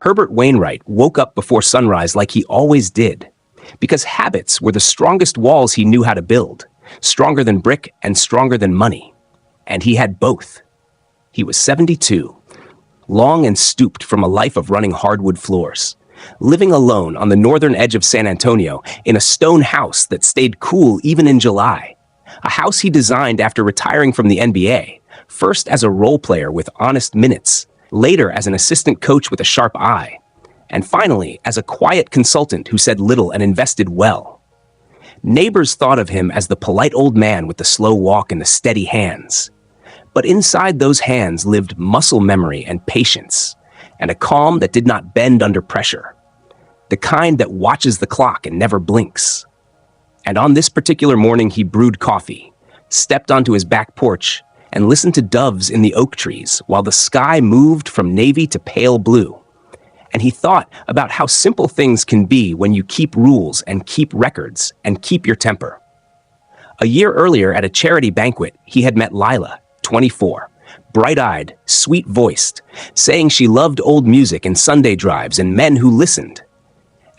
Herbert Wainwright woke up before sunrise like he always did, because habits were the strongest walls he knew how to build, stronger than brick and stronger than money. And he had both. He was 72, long and stooped from a life of running hardwood floors, living alone on the northern edge of San Antonio in a stone house that stayed cool even in July. A house he designed after retiring from the NBA, first as a role player with honest minutes, later as an assistant coach with a sharp eye, and finally as a quiet consultant who said little and invested well. Neighbors thought of him as the polite old man with the slow walk and the steady hands. But inside those hands lived muscle memory and patience, and a calm that did not bend under pressure, the kind that watches the clock and never blinks. And on this particular morning, he brewed coffee, stepped onto his back porch, and listened to doves in the oak trees while the sky moved from navy to pale blue. And he thought about how simple things can be when you keep rules and keep records and keep your temper. A year earlier at a charity banquet, he had met Lila, 24, bright-eyed, sweet-voiced, saying she loved old music and Sunday drives and men who listened.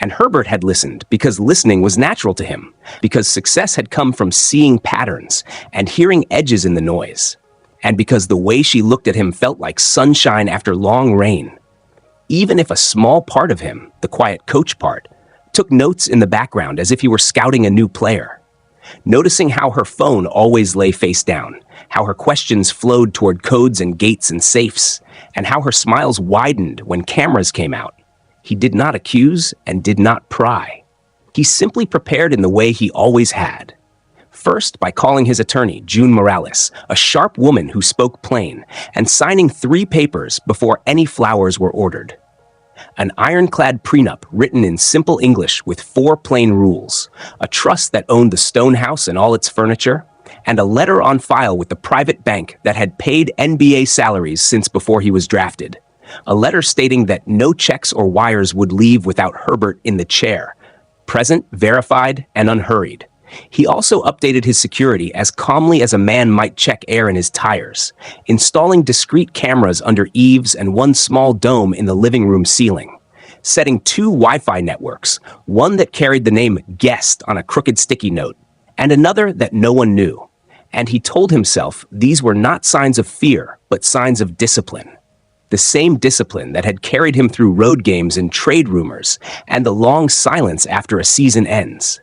And Herbert had listened because listening was natural to him, because success had come from seeing patterns and hearing edges in the noise, and because the way she looked at him felt like sunshine after long rain. Even if a small part of him, the quiet coach part, took notes in the background as if he were scouting a new player, noticing how her phone always lay face down, how her questions flowed toward codes and gates and safes, and how her smiles widened when cameras came out. He did not accuse and did not pry. He simply prepared in the way he always had. First, by calling his attorney, June Morales, a sharp woman who spoke plain, and signing 3 papers before any flowers were ordered. An ironclad prenup written in simple English with 4 plain rules, a trust that owned the stone house and all its furniture, and a letter on file with the private bank that had paid NBA salaries since before he was drafted. A letter stating that no checks or wires would leave without Herbert in the chair, present, verified, and unhurried. He also updated his security as calmly as a man might check air in his tires, installing discreet cameras under eaves and 1 small dome in the living room ceiling, setting 2 Wi-Fi networks, one that carried the name Guest on a crooked sticky note, and another that no one knew. And he told himself these were not signs of fear, but signs of discipline. The same discipline that had carried him through road games and trade rumors, and the long silence after a season ends.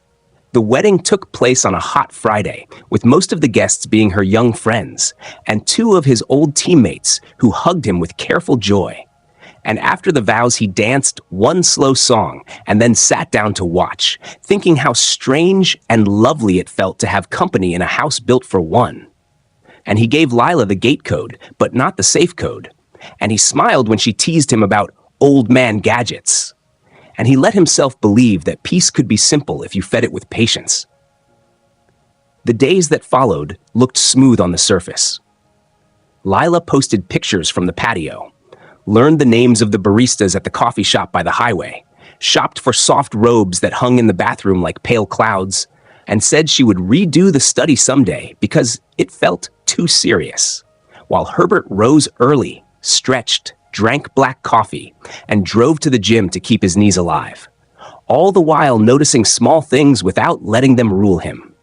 The wedding took place on a hot Friday, with most of the guests being her young friends, and 2 of his old teammates who hugged him with careful joy. And after the vows, he danced 1 slow song and then sat down to watch, thinking how strange and lovely it felt to have company in a house built for one. And he gave Lila the gate code, but not the safe code. And he smiled when she teased him about old man gadgets. And he let himself believe that peace could be simple if you fed it with patience. The days that followed looked smooth on the surface. Lila posted pictures from the patio, learned the names of the baristas at the coffee shop by the highway, shopped for soft robes that hung in the bathroom like pale clouds, and said she would redo the study someday because it felt too serious. While Herbert rose early, stretched, drank black coffee, and drove to the gym to keep his knees alive, all the while noticing small things without letting them rule him.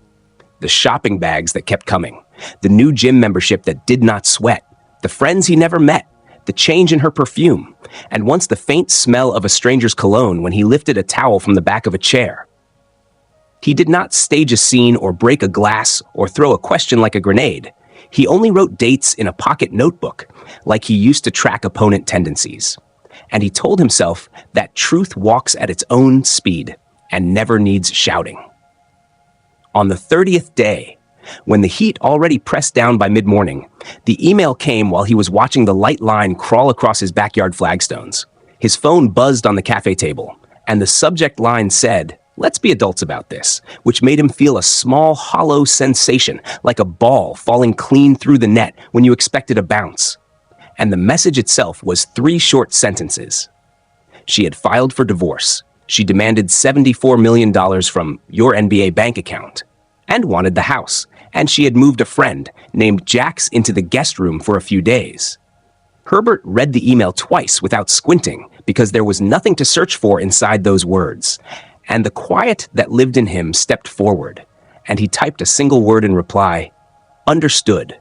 The shopping bags that kept coming, the new gym membership that did not sweat, the friends he never met, the change in her perfume, and once the faint smell of a stranger's cologne when he lifted a towel from the back of a chair. He did not stage a scene or break a glass or throw a question like a grenade. He only wrote dates in a pocket notebook, like he used to track opponent tendencies. And he told himself that truth walks at its own speed and never needs shouting. On the 30th day, when the heat already pressed down by mid-morning, the email came while he was watching the light line crawl across his backyard flagstones. His phone buzzed on the cafe table, and the subject line said, "Let's be adults about this," which made him feel a small, hollow sensation, like a ball falling clean through the net when you expected a bounce. And the message itself was 3 short sentences. She had filed for divorce. She demanded $74 million from your NBA bank account and wanted the house. And she had moved a friend named Jax into the guest room for a few days. Herbert read the email twice without squinting because there was nothing to search for inside those words, and the quiet that lived in him stepped forward, and he typed a single word in reply, "Understood."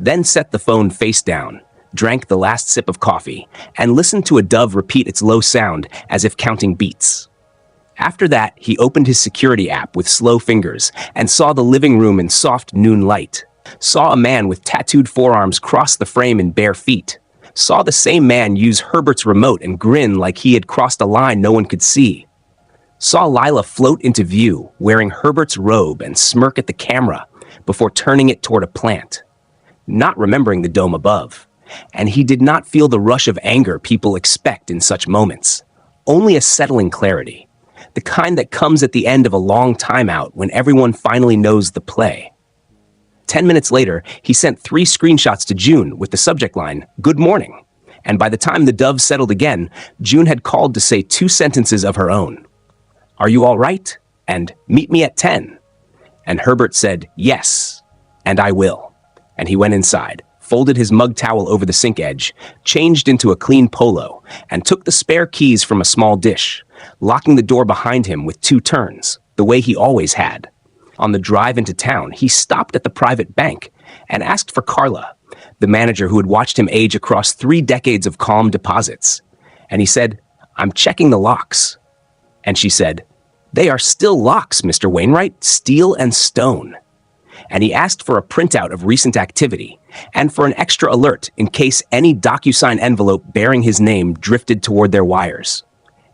Then set the phone face down, drank the last sip of coffee, and listened to a dove repeat its low sound as if counting beats. After that, he opened his security app with slow fingers and saw the living room in soft noon light, saw a man with tattooed forearms cross the frame in bare feet, saw the same man use Herbert's remote and grin like he had crossed a line no one could see, saw Lila float into view wearing Herbert's robe and smirk at the camera before turning it toward a plant, not remembering the dome above. And he did not feel the rush of anger people expect in such moments, only a settling clarity, the kind that comes at the end of a long timeout when everyone finally knows the play. 10 minutes later, he sent 3 screenshots to June with the subject line, "Good morning." And by the time the dove settled again, June had called to say 2 sentences of her own. "Are you all right?" and "Meet me at 10." And Herbert said, "Yes, and I will." And he went inside, folded his mug towel over the sink edge, changed into a clean polo, and took the spare keys from a small dish, locking the door behind him with 2 turns, the way he always had. On the drive into town, he stopped at the private bank and asked for Carla, the manager who had watched him age across 3 decades of calm deposits. And he said, "I'm checking the locks." And she said, "They are still locks, Mr. Wainwright, steel and stone." And he asked for a printout of recent activity and for an extra alert in case any DocuSign envelope bearing his name drifted toward their wires.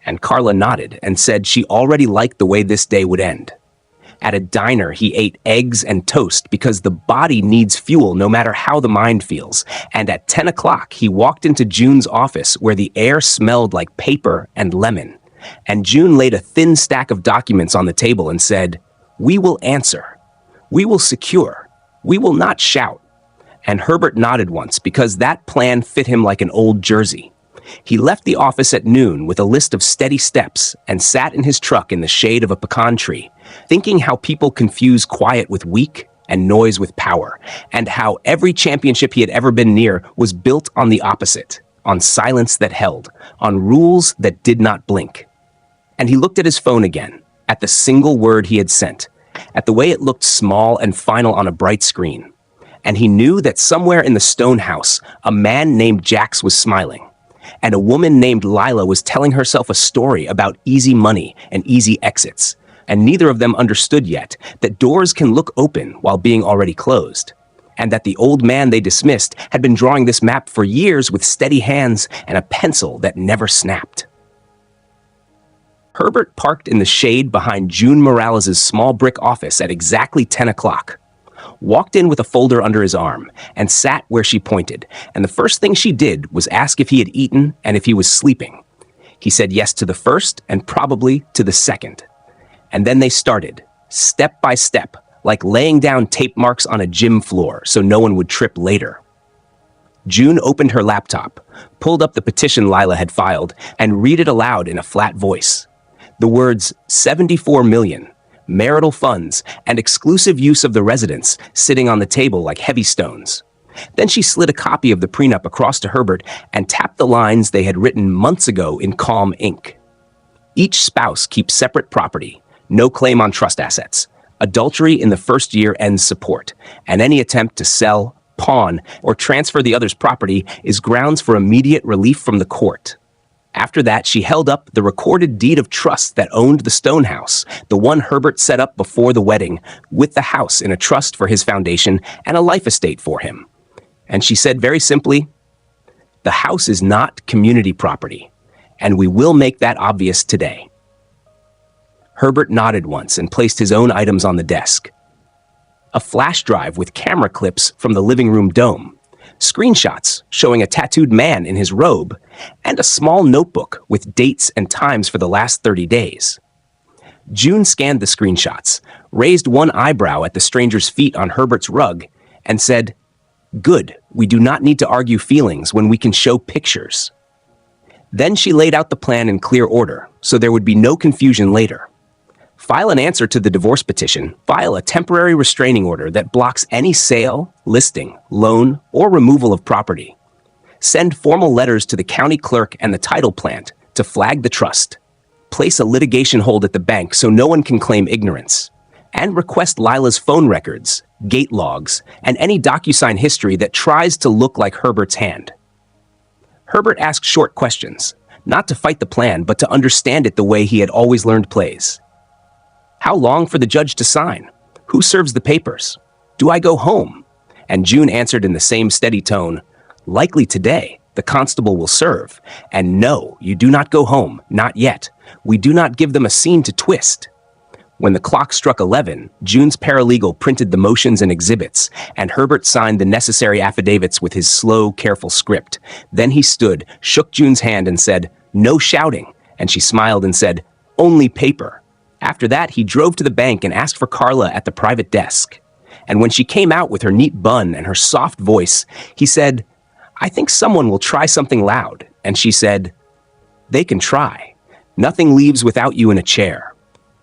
And Carla nodded and said she already liked the way this day would end. At a diner, he ate eggs and toast because the body needs fuel no matter how the mind feels. And at 10 o'clock, he walked into June's office where the air smelled like paper and lemon. And June laid a thin stack of documents on the table and said, "We will answer. We will secure. We will not shout." And Herbert nodded once because that plan fit him like an old jersey. He left the office at noon with a list of steady steps and sat in his truck in the shade of a pecan tree, thinking how people confuse quiet with weak and noise with power, and how every championship he had ever been near was built on the opposite, on silence that held, on rules that did not blink. And he looked at his phone again, at the single word he had sent, at the way it looked small and final on a bright screen. And he knew that somewhere in the stone house, a man named Jax was smiling, and a woman named Lila was telling herself a story about easy money and easy exits, and neither of them understood yet that doors can look open while being already closed, and that the old man they dismissed had been drawing this map for years with steady hands and a pencil that never snapped. Herbert parked in the shade behind June Morales' small brick office at exactly 10 o'clock. Walked in with a folder under his arm, and sat where she pointed, and the first thing she did was ask if he had eaten and if he was sleeping. He said yes to the first and probably to the second. And then they started, step by step, like laying down tape marks on a gym floor so no one would trip later. June opened her laptop, pulled up the petition Lila had filed, and read it aloud in a flat voice. The words 74 million, marital funds, and exclusive use of the residence sitting on the table like heavy stones. Then she slid a copy of the prenup across to Herbert and tapped the lines they had written months ago in calm ink. Each spouse keeps separate property, no claim on trust assets. Adultery in the first year ends support, and any attempt to sell, pawn, or transfer the other's property is grounds for immediate relief from the court. After that, she held up the recorded deed of trust that owned the stone house, the one Herbert set up before the wedding, with the house in a trust for his foundation and a life estate for him. And she said very simply, "The house is not community property, and we will make that obvious today." Herbert nodded once and placed his own items on the desk. A flash drive with camera clips from the living room dome, screenshots showing a tattooed man in his robe, and a small notebook with dates and times for the last 30 days. June scanned the screenshots, raised one eyebrow at the stranger's feet on Herbert's rug, and said, "Good, we do not need to argue feelings when we can show pictures." Then she laid out the plan in clear order, so there would be no confusion later. File an answer to the divorce petition, file a temporary restraining order that blocks any sale, listing, loan, or removal of property. Send formal letters to the county clerk and the title plant to flag the trust. Place a litigation hold at the bank so no one can claim ignorance. And request Lila's phone records, gate logs, and any DocuSign history that tries to look like Herbert's hand. Herbert asked short questions, not to fight the plan, but to understand it the way he had always learned plays. How long for the judge to sign? Who serves the papers? Do I go home? And June answered in the same steady tone, likely today, the constable will serve. And no, you do not go home, not yet. We do not give them a scene to twist. When the clock struck 11, June's paralegal printed the motions and exhibits, and Herbert signed the necessary affidavits with his slow, careful script. Then he stood, shook June's hand and said, no shouting, and she smiled and said, only paper. After that, he drove to the bank and asked for Carla at the private desk. And when she came out with her neat bun and her soft voice, he said, I think someone will try something loud. And she said, they can try. Nothing leaves without you in a chair.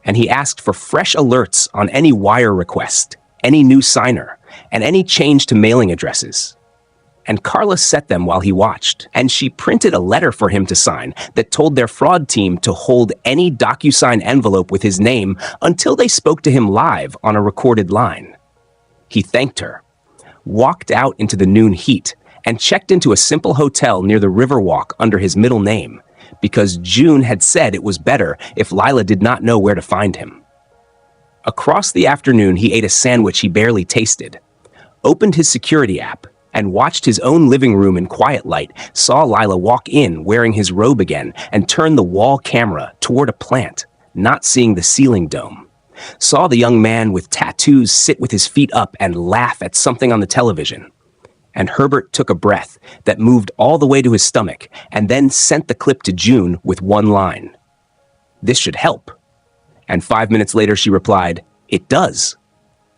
And he asked for fresh alerts on any wire request, any new signer, and any change to mailing addresses. And Carla set them while he watched, and she printed a letter for him to sign that told their fraud team to hold any DocuSign envelope with his name until they spoke to him live on a recorded line. He thanked her, walked out into the noon heat, and checked into a simple hotel near the Riverwalk under his middle name, because June had said it was better if Lila did not know where to find him. Across the afternoon, he ate a sandwich he barely tasted, opened his security app, and watched his own living room in quiet light, saw Lila walk in wearing his robe again and turn the wall camera toward a plant, not seeing the ceiling dome. Saw the young man with tattoos sit with his feet up and laugh at something on the television. And Herbert took a breath that moved all the way to his stomach and then sent the clip to June with one line. This should help. And 5 minutes later, she replied, it does.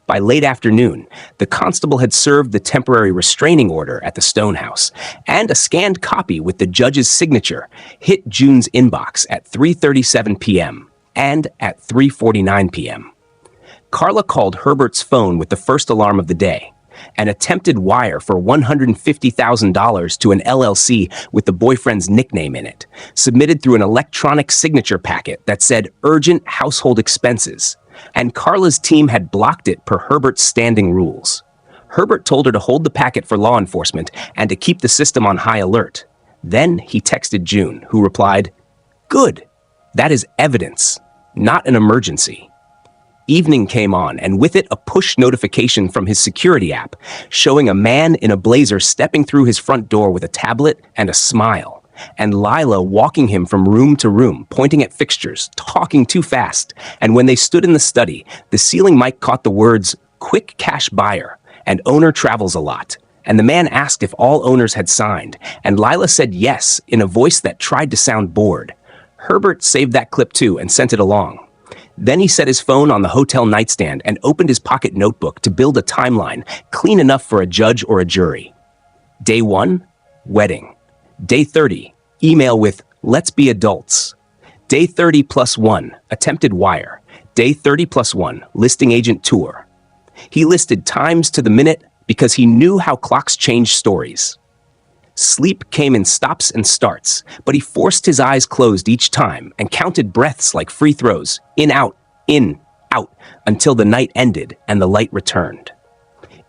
By late afternoon, the constable had served the temporary restraining order at the Stone House, and a scanned copy with the judge's signature hit June's inbox at 3:37 p.m. and at 3:49 p.m. Carla called Herbert's phone with the first alarm of the day, an attempted wire for $150,000 to an LLC with the boyfriend's nickname in it, submitted through an electronic signature packet that said urgent household expenses. And Carla's team had blocked it per Herbert's standing rules. Herbert told her to hold the packet for law enforcement and to keep the system on high alert. Then he texted June, who replied, good, that is evidence, not an emergency. Evening came on, and with it a push notification from his security app, showing a man in a blazer stepping through his front door with a tablet and a smile, and Lila walking him from room to room, pointing at fixtures, talking too fast. And when they stood in the study, the ceiling mic caught the words, quick cash buyer, and owner travels a lot. And the man asked if all owners had signed, and Lila said yes in a voice that tried to sound bored. Herbert saved that clip too and sent it along. Then he set his phone on the hotel nightstand and opened his pocket notebook to build a timeline clean enough for a judge or a jury. Day 1, wedding. Day 30, email with let's be adults. Day 30 plus 1, attempted wire. Day 30 plus 1, listing agent tour. He listed times to the minute because he knew how clocks change stories. Sleep came in stops and starts, but he forced his eyes closed each time and counted breaths like free throws, in, out, until the night ended and the light returned.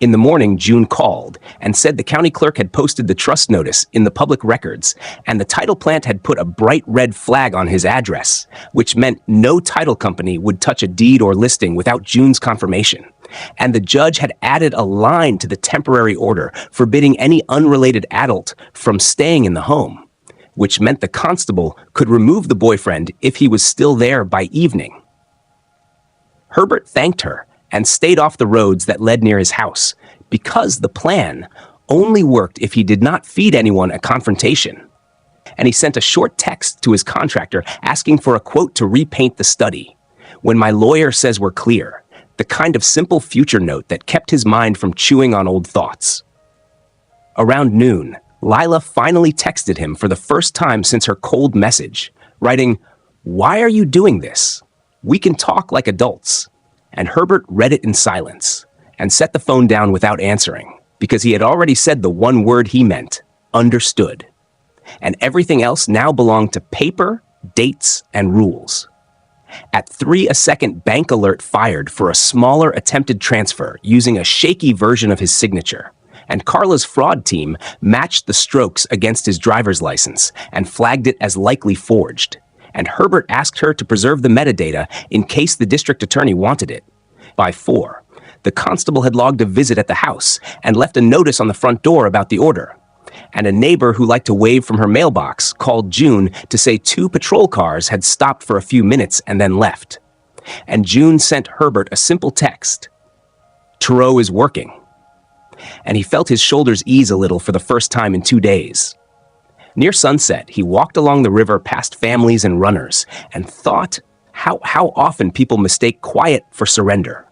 In the morning, June called and said the county clerk had posted the trust notice in the public records, and the title plant had put a bright red flag on his address, which meant no title company would touch a deed or listing without June's confirmation. And the judge had added a line to the temporary order forbidding any unrelated adult from staying in the home, which meant the constable could remove the boyfriend if he was still there by evening. Herbert thanked her and stayed off the roads that led near his house, because the plan only worked if he did not feed anyone a confrontation. And he sent a short text to his contractor asking for a quote to repaint the study. When my lawyer says we're clear, the kind of simple future note that kept his mind from chewing on old thoughts. Around noon, Lila finally texted him for the first time since her cold message, writing, "Why are you doing this? We can talk like adults." And Herbert read it in silence and set the phone down without answering, because he had already said the one word he meant, understood. And everything else now belonged to paper, dates, and rules. At 3 a second, bank alert fired for a smaller attempted transfer using a shaky version of his signature. And Carla's fraud team matched the strokes against his driver's license and flagged it as likely forged. And Herbert asked her to preserve the metadata in case the district attorney wanted it. By 4, the constable had logged a visit at the house and left a notice on the front door about the order. And a neighbor who liked to wave from her mailbox called June to say 2 patrol cars had stopped for a few minutes and then left. And June sent Herbert a simple text. "Tarot is working." And he felt his shoulders ease a little for the first time in 2 days. Near sunset, he walked along the river past families and runners and thought how often people mistake quiet for surrender.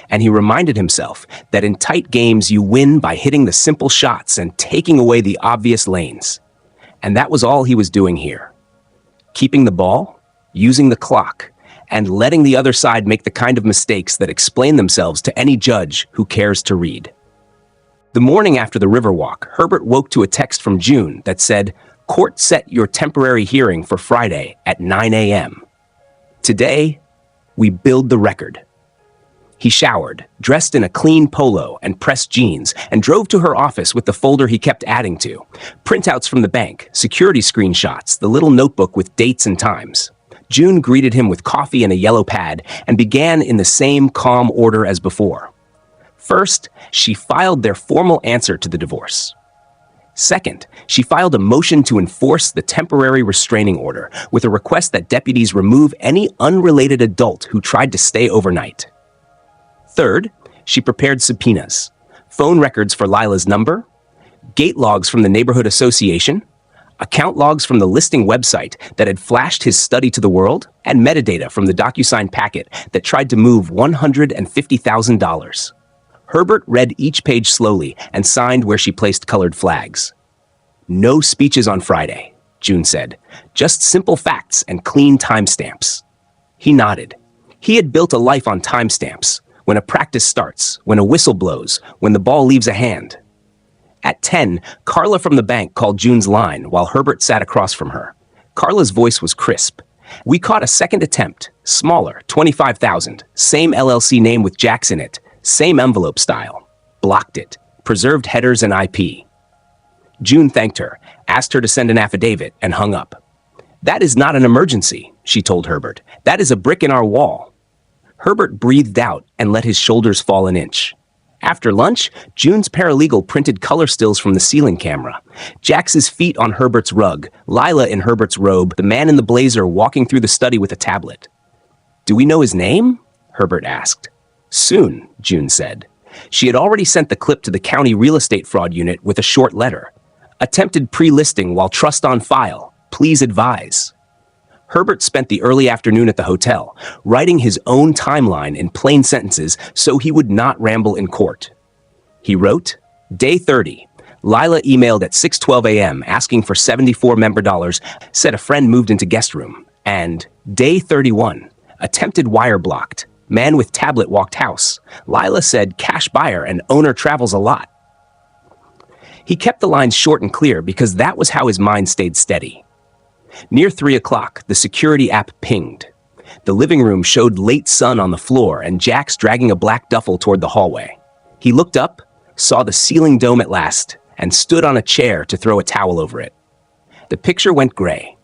And he reminded himself that in tight games you win by hitting the simple shots and taking away the obvious lanes. And that was all he was doing here. Keeping the ball, using the clock, and letting the other side make the kind of mistakes that explain themselves to any judge who cares to read. The morning after the Riverwalk, Herbert woke to a text from June that said, "Court set your temporary hearing for Friday at 9 a.m. Today, we build the record." He showered, dressed in a clean polo and pressed jeans, and drove to her office with the folder he kept adding to. Printouts from the bank, security screenshots, the little notebook with dates and times. June greeted him with coffee and a yellow pad and began in the same calm order as before. First, she filed their formal answer to the divorce. Second, she filed a motion to enforce the temporary restraining order with a request that deputies remove any unrelated adult who tried to stay overnight. Third, she prepared subpoenas, phone records for Lila's number, gate logs from the neighborhood association, account logs from the listing website that had flashed his study to the world, and metadata from the DocuSign packet that tried to move $150,000. Herbert read each page slowly and signed where she placed colored flags. "No speeches on Friday," June said. "Just simple facts and clean timestamps." He nodded. He had built a life on timestamps. When a practice starts, when a whistle blows, when the ball leaves a hand. At 10, Carla from the bank called June's line while Herbert sat across from her. Carla's voice was crisp. "We caught a second attempt, smaller, 25,000, same LLC name with Jacks in it, same envelope style. Blocked it, preserved headers and IP." June thanked her, asked her to send an affidavit, and hung up. "That is not an emergency," she told Herbert. "That is a brick in our wall." Herbert breathed out and let his shoulders fall an inch. After lunch, June's paralegal printed color stills from the ceiling camera. Jax's feet on Herbert's rug, Lila in Herbert's robe, the man in the blazer walking through the study with a tablet. "Do we know his name?" Herbert asked. "Soon," June said. She had already sent the clip to the county real estate fraud unit with a short letter. "Attempted pre-listing while trust on file. Please advise." Herbert spent the early afternoon at the hotel, writing his own timeline in plain sentences so he would not ramble in court. He wrote, "Day 30. Lila emailed at 6:12 a.m. asking for $74 member dollars, said a friend moved into guest room." And Day 31. Attempted wire blocked. Man with tablet walked house. Lila said cash buyer and owner travels a lot. He kept the lines short and clear because that was how his mind stayed steady. Near 3 o'clock, the security app pinged. The living room showed late sun on the floor and Jax dragging a black duffel toward the hallway. He looked up, saw the ceiling dome at last, and stood on a chair to throw a towel over it. The picture went gray.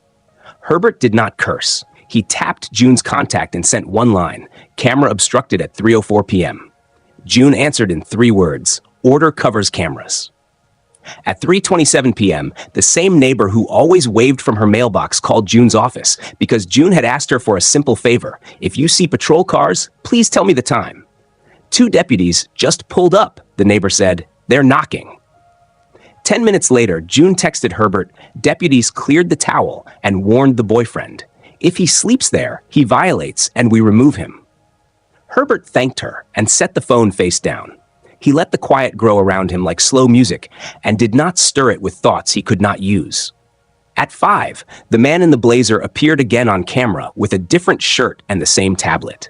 Herbert did not curse. He tapped June's contact and sent one line, "Camera obstructed at 3:04 p.m. June answered in 3 words, "Order covers cameras." At 3:27 p.m., the same neighbor who always waved from her mailbox called June's office because June had asked her for a simple favor. "If you see patrol cars, please tell me the time." 2 deputies just pulled up, the neighbor said. "They're knocking." 10 minutes later, June texted Herbert, "Deputies cleared the towel and warned the boyfriend. If he sleeps there, he violates and we remove him." Herbert thanked her and set the phone face down. He let the quiet grow around him like slow music and did not stir it with thoughts he could not use. At 5, the man in the blazer appeared again on camera with a different shirt and the same tablet.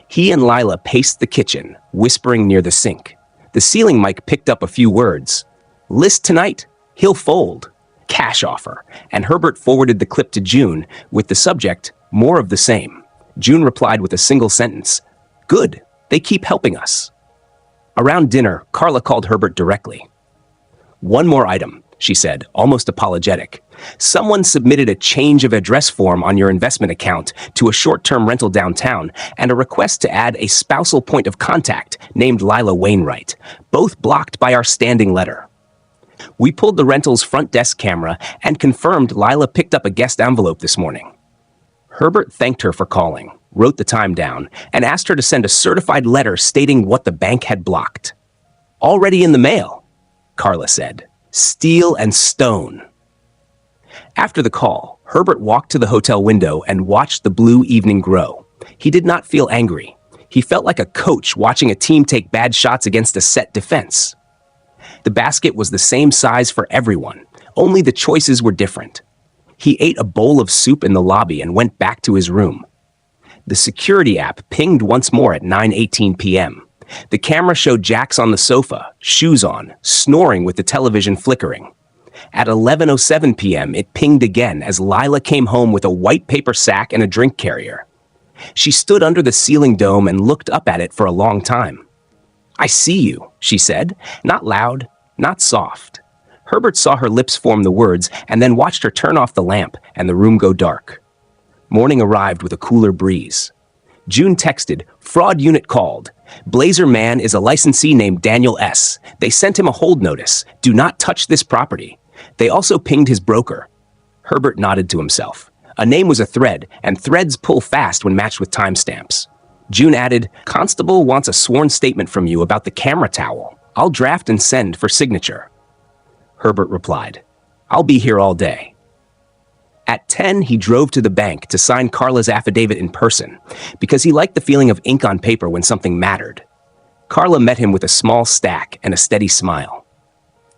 He and Lila paced the kitchen, whispering near the sink. The ceiling mic picked up a few words. "List tonight, He'll fold. Cash offer. And Herbert forwarded the clip to June with the subject, more of the same. June replied with a single sentence, "Good, they keep helping us." Around dinner, Carla called Herbert directly. "One more item," she said, almost apologetic. "Someone submitted a change of address form on your investment account to a short-term rental downtown and a request to add a spousal point of contact named Lila Wainwright, both blocked by our standing letter. We pulled the rental's front desk camera and confirmed Lila picked up a guest envelope this morning." Herbert thanked her for calling, wrote the time down, and asked her to send a certified letter stating what the bank had blocked. "Already in the mail," Carla said. "Steel and stone." After the call, Herbert walked to the hotel window and watched the blue evening grow. He did not feel angry. He felt like a coach watching a team take bad shots against a set defense. The basket was the same size for everyone, only the choices were different. He ate a bowl of soup in the lobby and went back to his room. The security app pinged once more at 9:18 p.m. The camera showed Jax on the sofa, shoes on, snoring with the television flickering. At 11:07 p.m., it pinged again as Lila came home with a white paper sack and a drink carrier. She stood under the ceiling dome and looked up at it for a long time. "I see you," she said, not loud, not soft. Herbert saw her lips form the words and then watched her turn off the lamp and the room go dark. Morning arrived with a cooler breeze. June texted, "Fraud unit called. Blazer Man is a licensee named Daniel S. They sent him a hold notice. Do not touch this property. They also pinged his broker." Herbert nodded to himself. A name was a thread, and threads pull fast when matched with timestamps. June added, "Constable wants a sworn statement from you about the camera towel. I'll draft and send for signature." Herbert replied, "I'll be here all day." At 10, he drove to the bank to sign Carla's affidavit in person because he liked the feeling of ink on paper when something mattered. Carla met him with a small stack and a steady smile.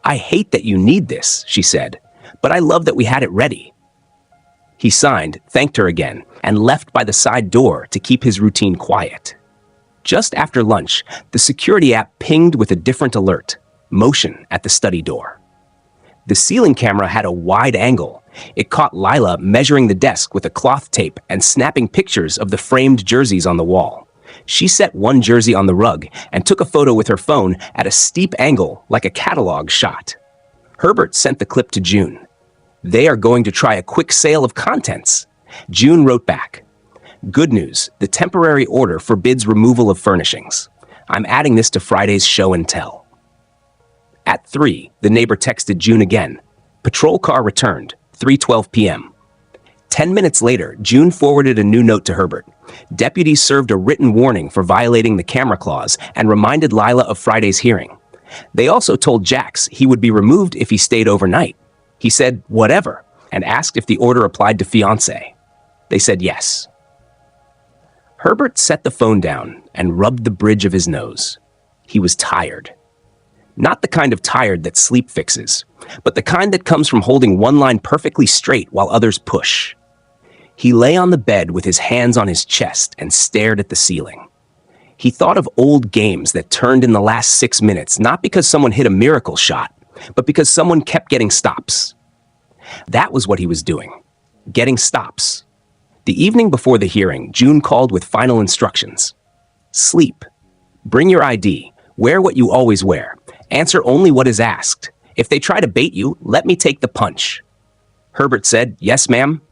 "I hate that you need this," she said, "but I love that we had it ready." He signed, thanked her again, and left by the side door to keep his routine quiet. Just after lunch, the security app pinged with a different alert, motion at the study door. The ceiling camera had a wide angle. It caught Lila measuring the desk with a cloth tape and snapping pictures of the framed jerseys on the wall. She set one jersey on the rug and took a photo with her phone at a steep angle like a catalog shot. Herbert sent the clip to June. "They are going to try a quick sale of contents." June wrote back, "Good news, the temporary order forbids removal of furnishings. I'm adding this to Friday's show and tell." At 3, the neighbor texted June again. "Patrol car returned, 3:12 p.m. 10 minutes later, June forwarded a new note to Herbert. Deputies served a written warning for violating the camera clause and reminded Lila of Friday's hearing. They also told Jax he would be removed if he stayed overnight. He said, "Whatever," and asked if the order applied to Fiancee. They said yes. Herbert set the phone down and rubbed the bridge of his nose. He was tired. Not the kind of tired that sleep fixes, but the kind that comes from holding one line perfectly straight while others push. He lay on the bed with his hands on his chest and stared at the ceiling. He thought of old games that turned in the last 6 minutes, not because someone hit a miracle shot, but because someone kept getting stops. That was what he was doing, getting stops. The evening before the hearing, June called with final instructions. "Sleep. Bring your ID. Wear what you always wear. Answer only what is asked. If they try to bait you, let me take the punch." Herbert said, "Yes, ma'am."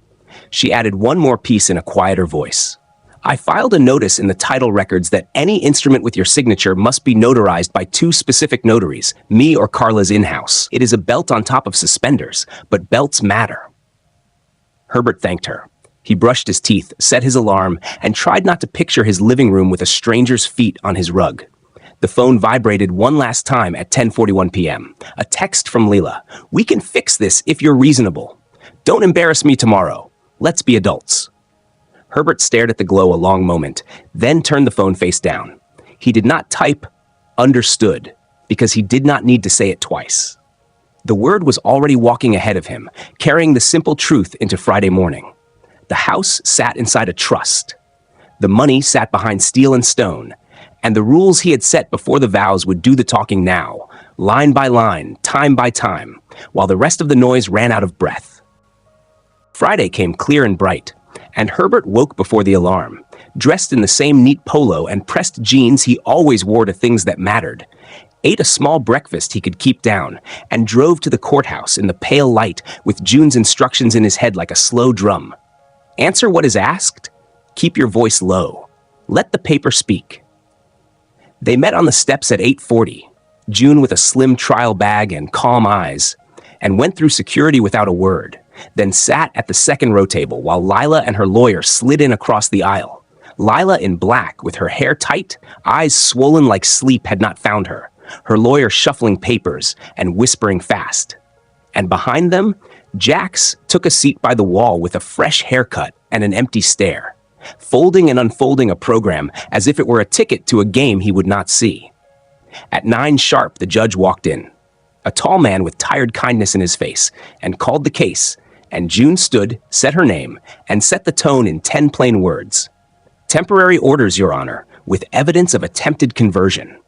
She added one more piece in a quieter voice. "I filed a notice in the title records that any instrument with your signature must be notarized by 2 specific notaries, me or Carla's in-house. It is a belt on top of suspenders, but belts matter." Herbert thanked her. He brushed his teeth, set his alarm, and tried not to picture his living room with a stranger's feet on his rug. The phone vibrated one last time at 10:41 p.m. A text from Lila. "We can fix this if you're reasonable. Don't embarrass me tomorrow. Let's be adults." Herbert stared at the glow a long moment, then turned the phone face down. He did not type "understood" because he did not need to say it twice. The word was already walking ahead of him, carrying the simple truth into Friday morning. The house sat inside a trust. The money sat behind steel and stone, and the rules he had set before the vows would do the talking now, line by line, time by time, while the rest of the noise ran out of breath. Friday came clear and bright, and Herbert woke before the alarm, dressed in the same neat polo and pressed jeans he always wore to things that mattered, ate a small breakfast he could keep down, and drove to the courthouse in the pale light with June's instructions in his head like a slow drum. Answer what is asked. Keep your voice low. Let the paper speak. They met on the steps at 8:40, June with a slim trial bag and calm eyes, and went through security without a word, then sat at the second row table while Lila and her lawyer slid in across the aisle. Lila in black, with her hair tight, eyes swollen like sleep had not found her, her lawyer shuffling papers and whispering fast. And behind them, Jax took a seat by the wall with a fresh haircut and an empty stare, folding and unfolding a program as if it were a ticket to a game he would not see. At 9 sharp, the judge walked in, a tall man with tired kindness in his face, and called the case, and June stood, said her name, and set the tone in 10 plain words. Temporary orders, Your Honor, with evidence of attempted conversion.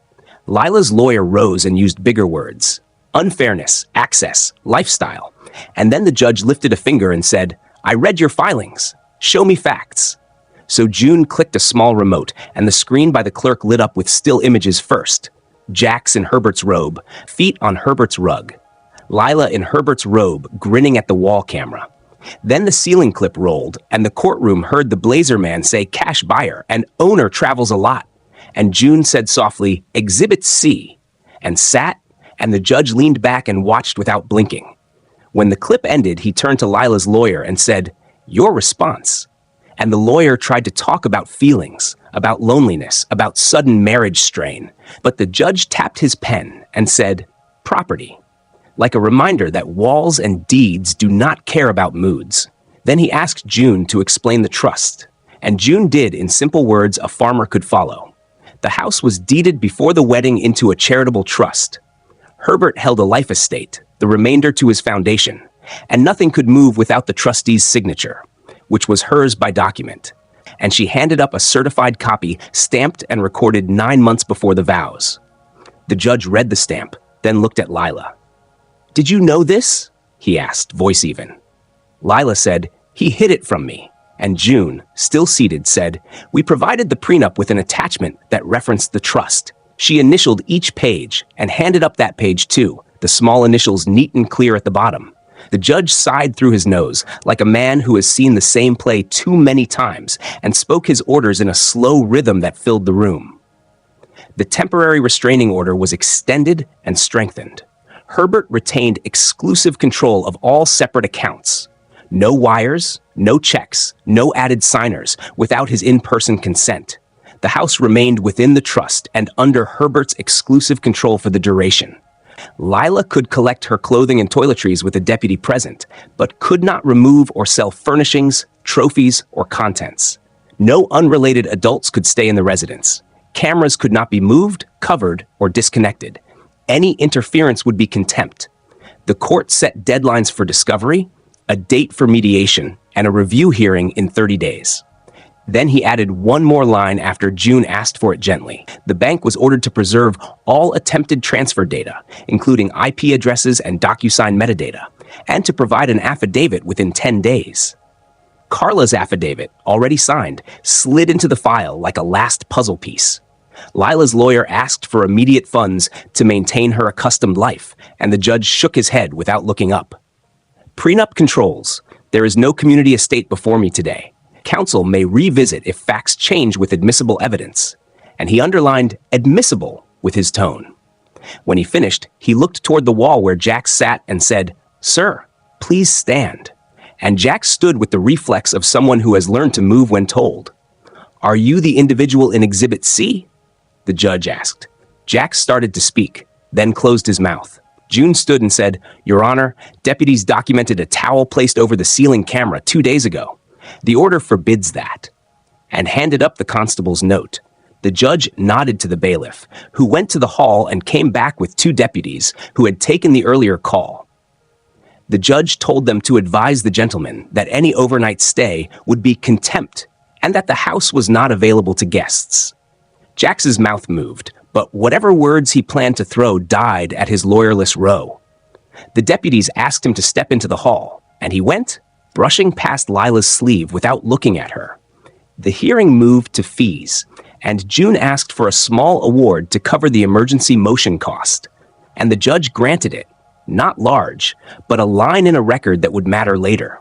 Lila's lawyer rose and used bigger words. Unfairness, access, lifestyle. And then the judge lifted a finger and said, I read your filings. Show me facts. So June clicked a small remote, and the screen by the clerk lit up with still images first. Jax in Herbert's robe, feet on Herbert's rug. Lila in Herbert's robe, grinning at the wall camera. Then the ceiling clip rolled, and the courtroom heard the blazer man say cash buyer and owner travels a lot. And June said softly, Exhibit C, and sat, and the judge leaned back and watched without blinking. When the clip ended, he turned to Lila's lawyer and said, Your response. And the lawyer tried to talk about feelings, about loneliness, about sudden marriage strain. But the judge tapped his pen and said, property, like a reminder that walls and deeds do not care about moods. Then he asked June to explain the trust, and June did in simple words a farmer could follow. The house was deeded before the wedding into a charitable trust. Herbert held a life estate, the remainder to his foundation, and nothing could move without the trustee's signature, which was hers by document, and she handed up a certified copy stamped and recorded 9 months before the vows. The judge read the stamp, then looked at Lila. Did you know this? He asked, voice even. Lila said, he hid it from me. And June, still seated, said, we provided the prenup with an attachment that referenced the trust. She initialed each page and handed up that page too, the small initials neat and clear at the bottom. The judge sighed through his nose, like a man who has seen the same play too many times, and spoke his orders in a slow rhythm that filled the room. The temporary restraining order was extended and strengthened. Herbert retained exclusive control of all separate accounts. No wires, no checks, no added signers, without his in-person consent. The house remained within the trust and under Herbert's exclusive control for the duration. Lila could collect her clothing and toiletries with a deputy present, but could not remove or sell furnishings, trophies, or contents. No unrelated adults could stay in the residence. Cameras could not be moved, covered, or disconnected. Any interference would be contempt. The court set deadlines for discovery, a date for mediation, and a review hearing in 30 days. Then he added one more line after June asked for it gently. The bank was ordered to preserve all attempted transfer data, including IP addresses and DocuSign metadata, and to provide an affidavit within 10 days. Carla's affidavit, already signed, slid into the file like a last puzzle piece. Lila's lawyer asked for immediate funds to maintain her accustomed life, and the judge shook his head without looking up. Prenup controls. There is no community estate before me today. Counsel may revisit if facts change with admissible evidence. And he underlined admissible with his tone. When he finished, he looked toward the wall where Jax sat and said, Sir, please stand. And Jax stood with the reflex of someone who has learned to move when told. Are you the individual in Exhibit C? The judge asked. Jax started to speak, then closed his mouth. June stood and said, Your Honor, deputies documented a towel placed over the ceiling camera 2 days ago. The order forbids that. And handed up the constable's note. The judge nodded to the bailiff, who went to the hall and came back with 2 deputies who had taken the earlier call. The judge told them to advise the gentleman that any overnight stay would be contempt and that the house was not available to guests. Jax's mouth moved, But whatever words he planned to throw died at his lawyerless row. The deputies asked him to step into the hall, and he went, brushing past Lila's sleeve without looking at her. The hearing moved to fees, and June asked for a small award to cover the emergency motion cost, and the judge granted it, not large, but a line in a record that would matter later.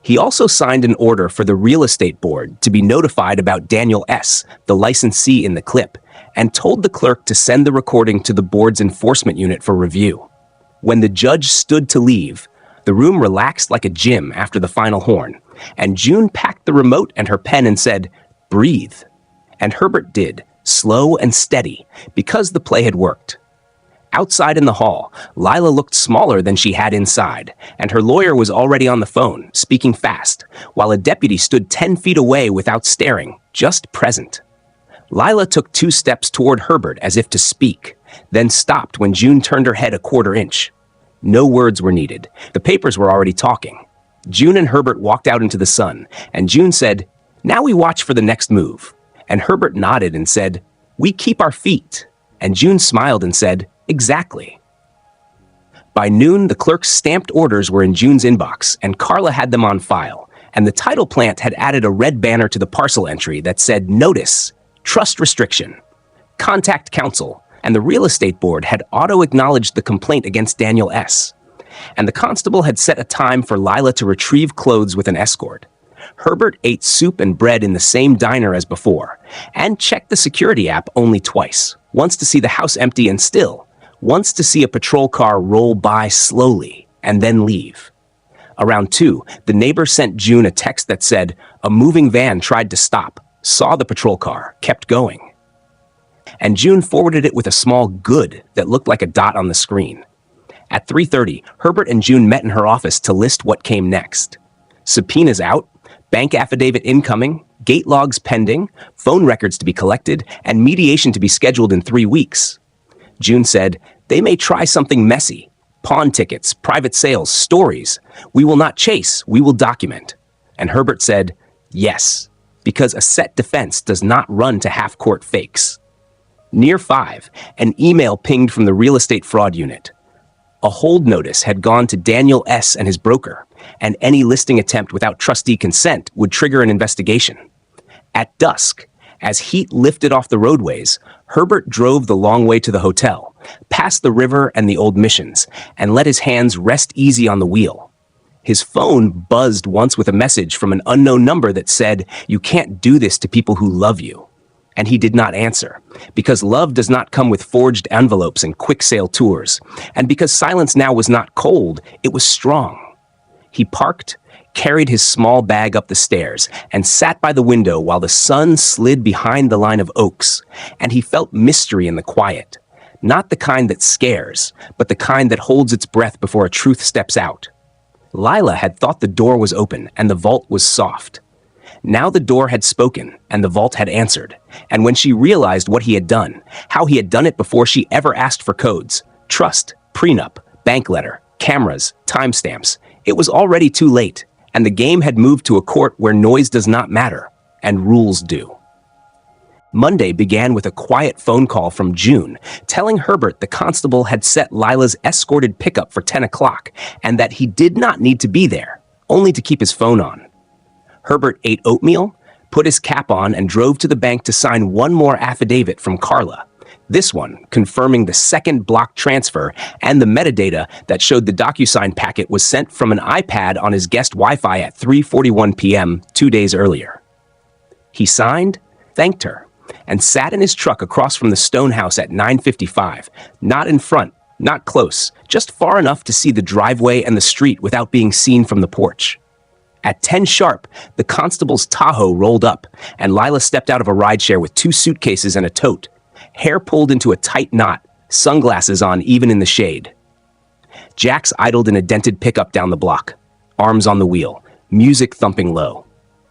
He also signed an order for the real estate board to be notified about Daniel S., the licensee in the clip, and told the clerk to send the recording to the board's enforcement unit for review. When the judge stood to leave, the room relaxed like a gym after the final horn, and June packed the remote and her pen and said, "Breathe." And Herbert did, slow and steady, because the play had worked. Outside in the hall, Lila looked smaller than she had inside, and her lawyer was already on the phone, speaking fast, while a deputy stood 10 feet away without staring, just present. Lila took 2 steps toward Herbert as if to speak, then stopped when June turned her head a quarter inch. No words were needed. The papers were already talking. June and Herbert walked out into the sun, and June said, "Now we watch for the next move." And Herbert nodded and said, "We keep our feet." And June smiled and said, "Exactly." By noon, the clerk's stamped orders were in June's inbox, and Carla had them on file, and the title plant had added a red banner to the parcel entry that said, "Notice, trust restriction, contact counsel," and the real estate board had auto-acknowledged the complaint against Daniel S. And the constable had set a time for Lila to retrieve clothes with an escort. Herbert ate soup and bread in the same diner as before, and checked the security app only twice, once to see the house empty and still, once to see a patrol car roll by slowly and then leave. Around 2, the neighbor sent June a text that said, "A moving van tried to stop, saw the patrol car, kept going." And June forwarded it with a small "good" that looked like a dot on the screen. At 3:30, Herbert and June met in her office to list what came next. Subpoenas out, bank affidavit incoming, gate logs pending, phone records to be collected, and mediation to be scheduled in 3 weeks. June said, "They may try something messy. Pawn tickets, private sales, stories. We will not chase, we will document." And Herbert said, "Yes, because a set defense does not run to half-court fakes." Near 5, an email pinged from the real estate fraud unit. A hold notice had gone to Daniel S. and his broker, and any listing attempt without trustee consent would trigger an investigation. At dusk, as heat lifted off the roadways, Herbert drove the long way to the hotel, past the river and the old missions, and let his hands rest easy on the wheel. His phone buzzed once with a message from an unknown number that said, "You can't do this to people who love you." And he did not answer, because love does not come with forged envelopes and quick sale tours, and because silence now was not cold, it was strong. He parked, carried his small bag up the stairs, and sat by the window while the sun slid behind the line of oaks, and he felt mystery in the quiet, not the kind that scares, but the kind that holds its breath before a truth steps out. Lila had thought the door was open and the vault was soft. Now the door had spoken, and the vault had answered, and when she realized what he had done, how he had done it before she ever asked for codes, trust, prenup, bank letter, cameras, timestamps, it was already too late, and the game had moved to a court where noise does not matter, and rules do. Monday began with a quiet phone call from June, telling Herbert the constable had set Lila's escorted pickup for 10 o'clock, and that he did not need to be there, only to keep his phone on. Herbert ate oatmeal, put his cap on, and drove to the bank to sign one more affidavit from Carla. This one confirming the second block transfer and the metadata that showed the DocuSign packet was sent from an iPad on his guest Wi-Fi at 3:41 p.m. 2 days earlier. He signed, thanked her, and sat in his truck across from the stone house at 9:55, not in front, not close, just far enough to see the driveway and the street without being seen from the porch. At 10 sharp, the constable's Tahoe rolled up, and Lila stepped out of a rideshare with 2 suitcases and a tote, hair pulled into a tight knot, sunglasses on even in the shade. Jax idled in a dented pickup down the block, arms on the wheel, music thumping low.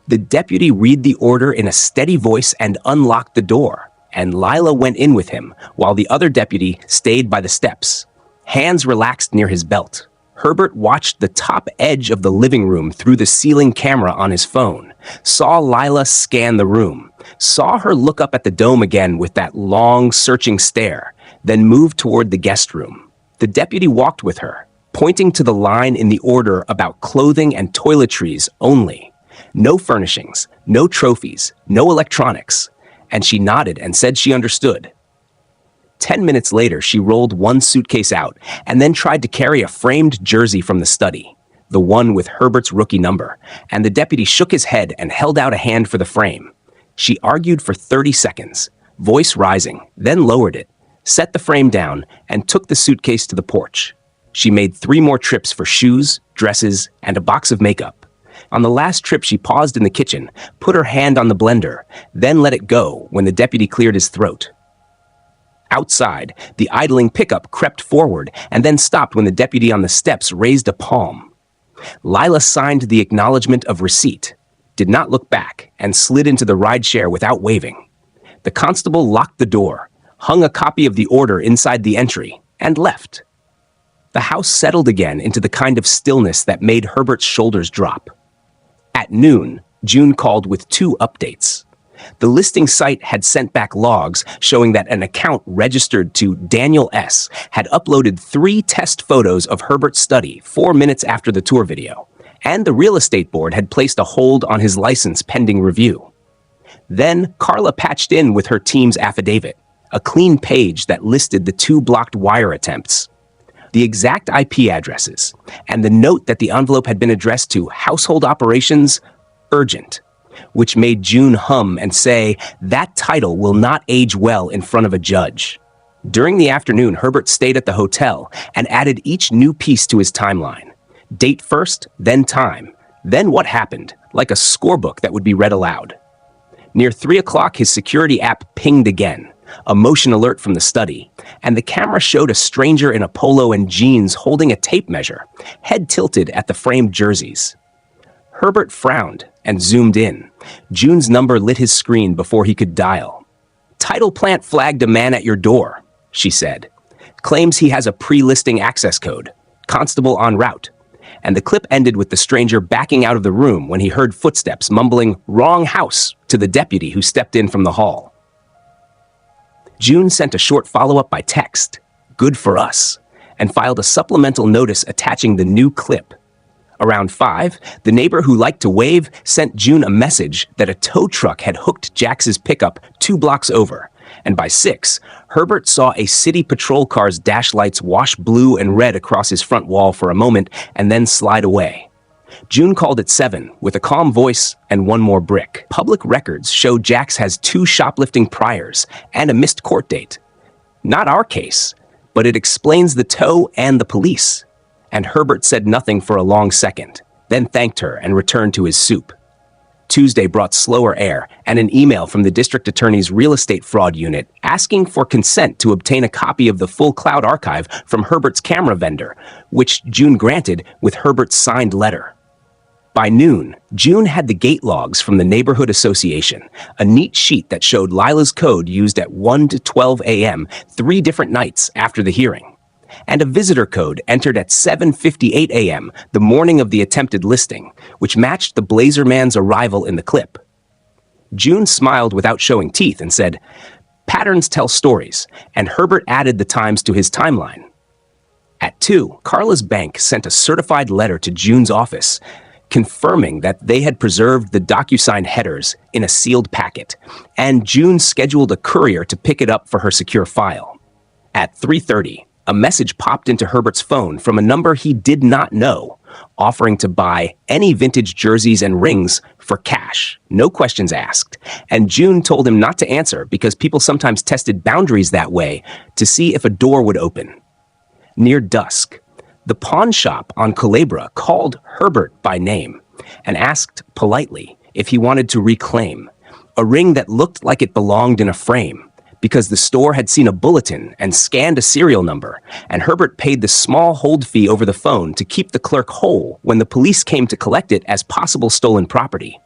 The deputy read the order in a steady voice and unlocked the door, and Lila went in with him, while the other deputy stayed by the steps, hands relaxed near his belt. Herbert watched the top edge of the living room through the ceiling camera on his phone, saw Lila scan the room, saw her look up at the dome again with that long, searching stare, then move toward the guest room. The deputy walked with her, pointing to the line in the order about clothing and toiletries only. No furnishings, no trophies, no electronics. And she nodded and said she understood. 10 minutes later, she rolled one suitcase out and then tried to carry a framed jersey from the study, the one with Herbert's rookie number, and the deputy shook his head and held out a hand for the frame. She argued for 30 seconds, voice rising, then lowered it, set the frame down, and took the suitcase to the porch. She made 3 more trips for shoes, dresses, and a box of makeup. On the last trip, she paused in the kitchen, put her hand on the blender, then let it go when the deputy cleared his throat. Outside, the idling pickup crept forward and then stopped when the deputy on the steps raised a palm. Lila signed the acknowledgement of receipt, did not look back, and slid into the rideshare without waving. The constable locked the door, hung a copy of the order inside the entry, and left. The house settled again into the kind of stillness that made Herbert's shoulders drop. At noon, June called with 2 updates. The listing site had sent back logs showing that an account registered to Daniel S. had uploaded 3 test photos of Herbert's study 4 minutes after the tour video, and the real estate board had placed a hold on his license pending review. Then Carla patched in with her team's affidavit, a clean page that listed the 2 blocked wire attempts, the exact IP addresses, and the note that the envelope had been addressed to Household Operations Urgent, which made June hum and say, that title will not age well in front of a judge. During the afternoon, Herbert stayed at the hotel and added each new piece to his timeline. Date first, then time, then what happened, like a scorebook that would be read aloud. Near 3 o'clock, his security app pinged again, a motion alert from the study, and the camera showed a stranger in a polo and jeans holding a tape measure, head tilted at the framed jerseys. Herbert frowned and zoomed in. June's number lit his screen before he could dial. Title plant flagged a man at your door, she said. Claims he has a pre-listing access code. Constable en route. And the clip ended with the stranger backing out of the room when he heard footsteps mumbling, "Wrong house," to the deputy who stepped in from the hall. June sent a short follow-up by text, "Good for us," and filed a supplemental notice attaching the new clip. Around 5, the neighbor who liked to wave sent June a message that a tow truck had hooked Jax's pickup 2 blocks over, and by 6, Herbert saw a city patrol car's dash lights wash blue and red across his front wall for a moment and then slide away. June called at 7 with a calm voice and 1 more brick. Public records show Jax has 2 shoplifting priors and a missed court date. Not our case, but it explains the tow and the police. And Herbert said nothing for a long second, then thanked her and returned to his soup. Tuesday brought slower air and an email from the district attorney's real estate fraud unit asking for consent to obtain a copy of the full cloud archive from Herbert's camera vendor, which June granted with Herbert's signed letter. By noon, June had the gate logs from the neighborhood association, a neat sheet that showed Lila's code used at 1 to 12 a.m. 3 different nights after the hearing, and a visitor code entered at 7:58 a.m. the morning of the attempted listing, which matched the Blazer man's arrival in the clip. June smiled without showing teeth and said, "Patterns tell stories," and Herbert added the times to his timeline. At 2, Carla's bank sent a certified letter to June's office, confirming that they had preserved the DocuSign headers in a sealed packet, and June scheduled a courier to pick it up for her secure file. At 3:30, a message popped into Herbert's phone from a number he did not know, offering to buy any vintage jerseys and rings for cash, no questions asked, and June told him not to answer because people sometimes tested boundaries that way to see if a door would open. Near dusk, the pawn shop on Culebra called Herbert by name and asked politely if he wanted to reclaim a ring that looked like it belonged in a frame, because the store had seen a bulletin and scanned a serial number, and Herbert paid the small hold fee over the phone to keep the clerk whole when the police came to collect it as possible stolen property.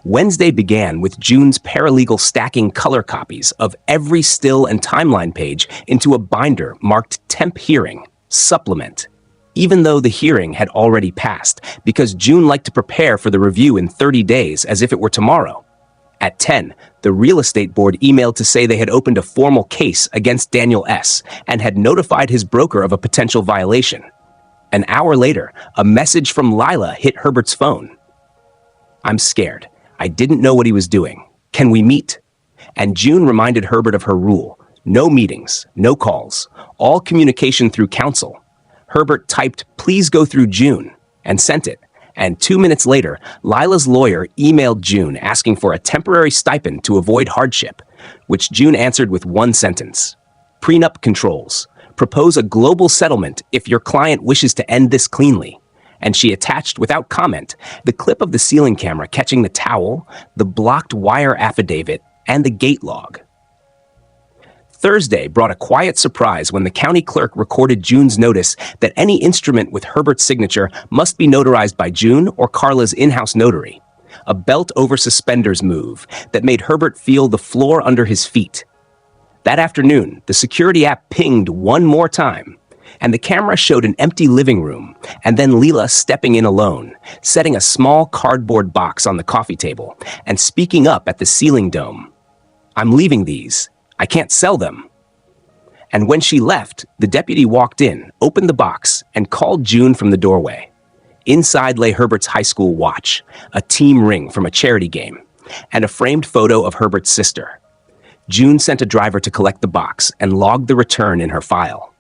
Wednesday began with June's paralegal stacking color copies of every still and timeline page into a binder marked Temp Hearing, Supplement, even though the hearing had already passed, because June liked to prepare for the review in 30 days as if it were tomorrow. At 10, the real estate board emailed to say they had opened a formal case against Daniel S. and had notified his broker of a potential violation. An hour later, a message from Lila hit Herbert's phone. "I'm scared. I didn't know what he was doing. Can we meet?" And June reminded Herbert of her rule. No meetings, no calls, all communication through counsel. Herbert typed, "Please go through June," and sent it. And 2 minutes later, Lila's lawyer emailed June asking for a temporary stipend to avoid hardship, which June answered with one sentence. "Prenup controls. Propose a global settlement if your client wishes to end this cleanly." And she attached, without comment, the clip of the ceiling camera catching the towel, the blocked wire affidavit, and the gate log. Thursday brought a quiet surprise when the county clerk recorded June's notice that any instrument with Herbert's signature must be notarized by June or Carla's in-house notary. A belt-over-suspenders move that made Herbert feel the floor under his feet. That afternoon, the security app pinged one more time, and the camera showed an empty living room, and then Lila stepping in alone, setting a small cardboard box on the coffee table, and speaking up at the ceiling dome. "I'm leaving these. I can't sell them." And when she left, the deputy walked in, opened the box, and called June from the doorway. Inside lay Herbert's high school watch, a team ring from a charity game, and a framed photo of Herbert's sister. June sent a driver to collect the box and logged the return in her file.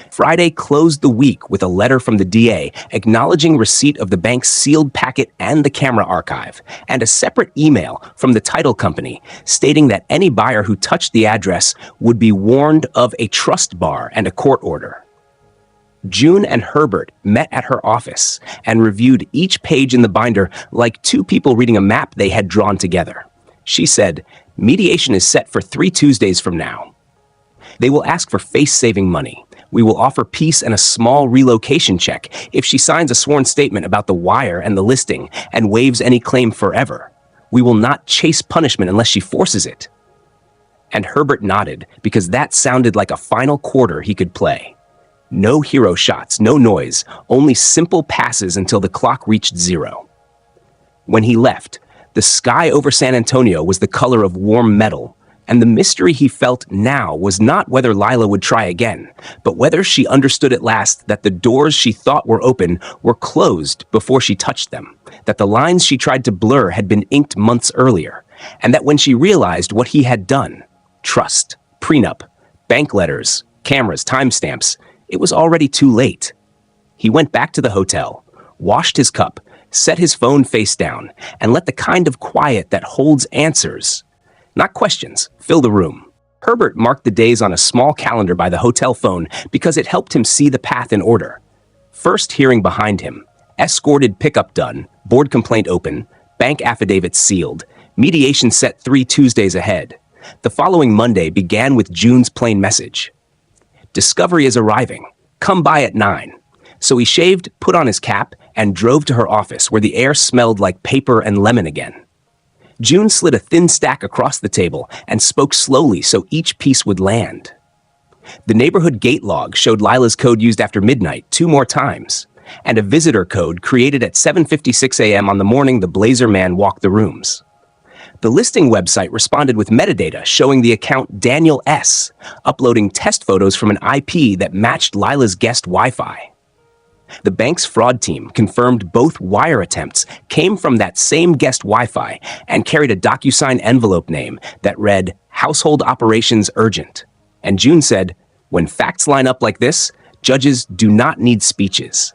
Friday closed the week with a letter from the DA acknowledging receipt of the bank's sealed packet and the camera archive, and a separate email from the title company stating that any buyer who touched the address would be warned of a trust bar and a court order. June and Herbert met at her office and reviewed each page in the binder like two people reading a map they had drawn together. She said, "Mediation is set for 3 Tuesdays from now. They will ask for face-saving money. We will offer peace and a small relocation check if she signs a sworn statement about the wire and the listing and waives any claim forever. We will not chase punishment unless she forces it." And Herbert nodded, because that sounded like a final quarter he could play. No hero shots, no noise, only simple passes until the clock reached 0. When he left, the sky over San Antonio was the color of warm metal, and the mystery he felt now was not whether Lila would try again, but whether she understood at last that the doors she thought were open were closed before she touched them, that the lines she tried to blur had been inked months earlier, and that when she realized what he had done, trust, prenup, bank letters, cameras, timestamps, it was already too late. He went back to the hotel, washed his cup, set his phone face down, and let the kind of quiet that holds answers, not questions, fill the room. Herbert marked the days on a small calendar by the hotel phone because it helped him see the path in order. First hearing behind him, escorted pickup done, board complaint open, bank affidavit sealed, mediation set 3 Tuesdays ahead. The following Monday began with June's plain message. "Discovery is arriving. Come by at 9. So he shaved, put on his cap, and drove to her office where the air smelled like paper and lemon again. June slid a thin stack across the table and spoke slowly so each piece would land. The neighborhood gate log showed Lila's code used after midnight 2 more times, and a visitor code created at 7:56 a.m. on the morning the Blazer man walked the rooms. The listing website responded with metadata showing the account Daniel S., uploading test photos from an IP that matched Lila's guest Wi-Fi. The bank's fraud team confirmed both wire attempts came from that same guest Wi-Fi and carried a DocuSign envelope name that read, "Household Operations Urgent." And June said, "When facts line up like this, judges do not need speeches."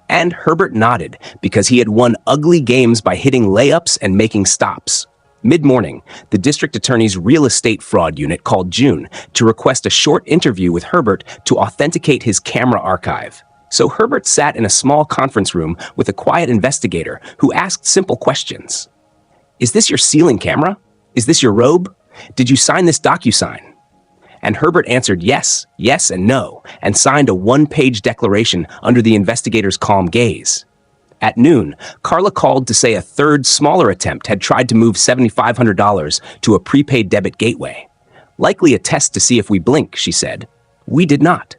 And Herbert nodded because he had won ugly games by hitting layups and making stops. Mid-morning, the district attorney's real estate fraud unit called June to request a short interview with Herbert to authenticate his camera archive. So Herbert sat in a small conference room with a quiet investigator who asked simple questions. "Is this your ceiling camera? Is this your robe? Did you sign this DocuSign?" And Herbert answered yes, yes, and no, and signed a 1-page declaration under the investigator's calm gaze. At noon, Carla called to say a third, smaller attempt had tried to move $7,500 to a prepaid debit gateway. "Likely a test to see if we blink," she said. "We did not."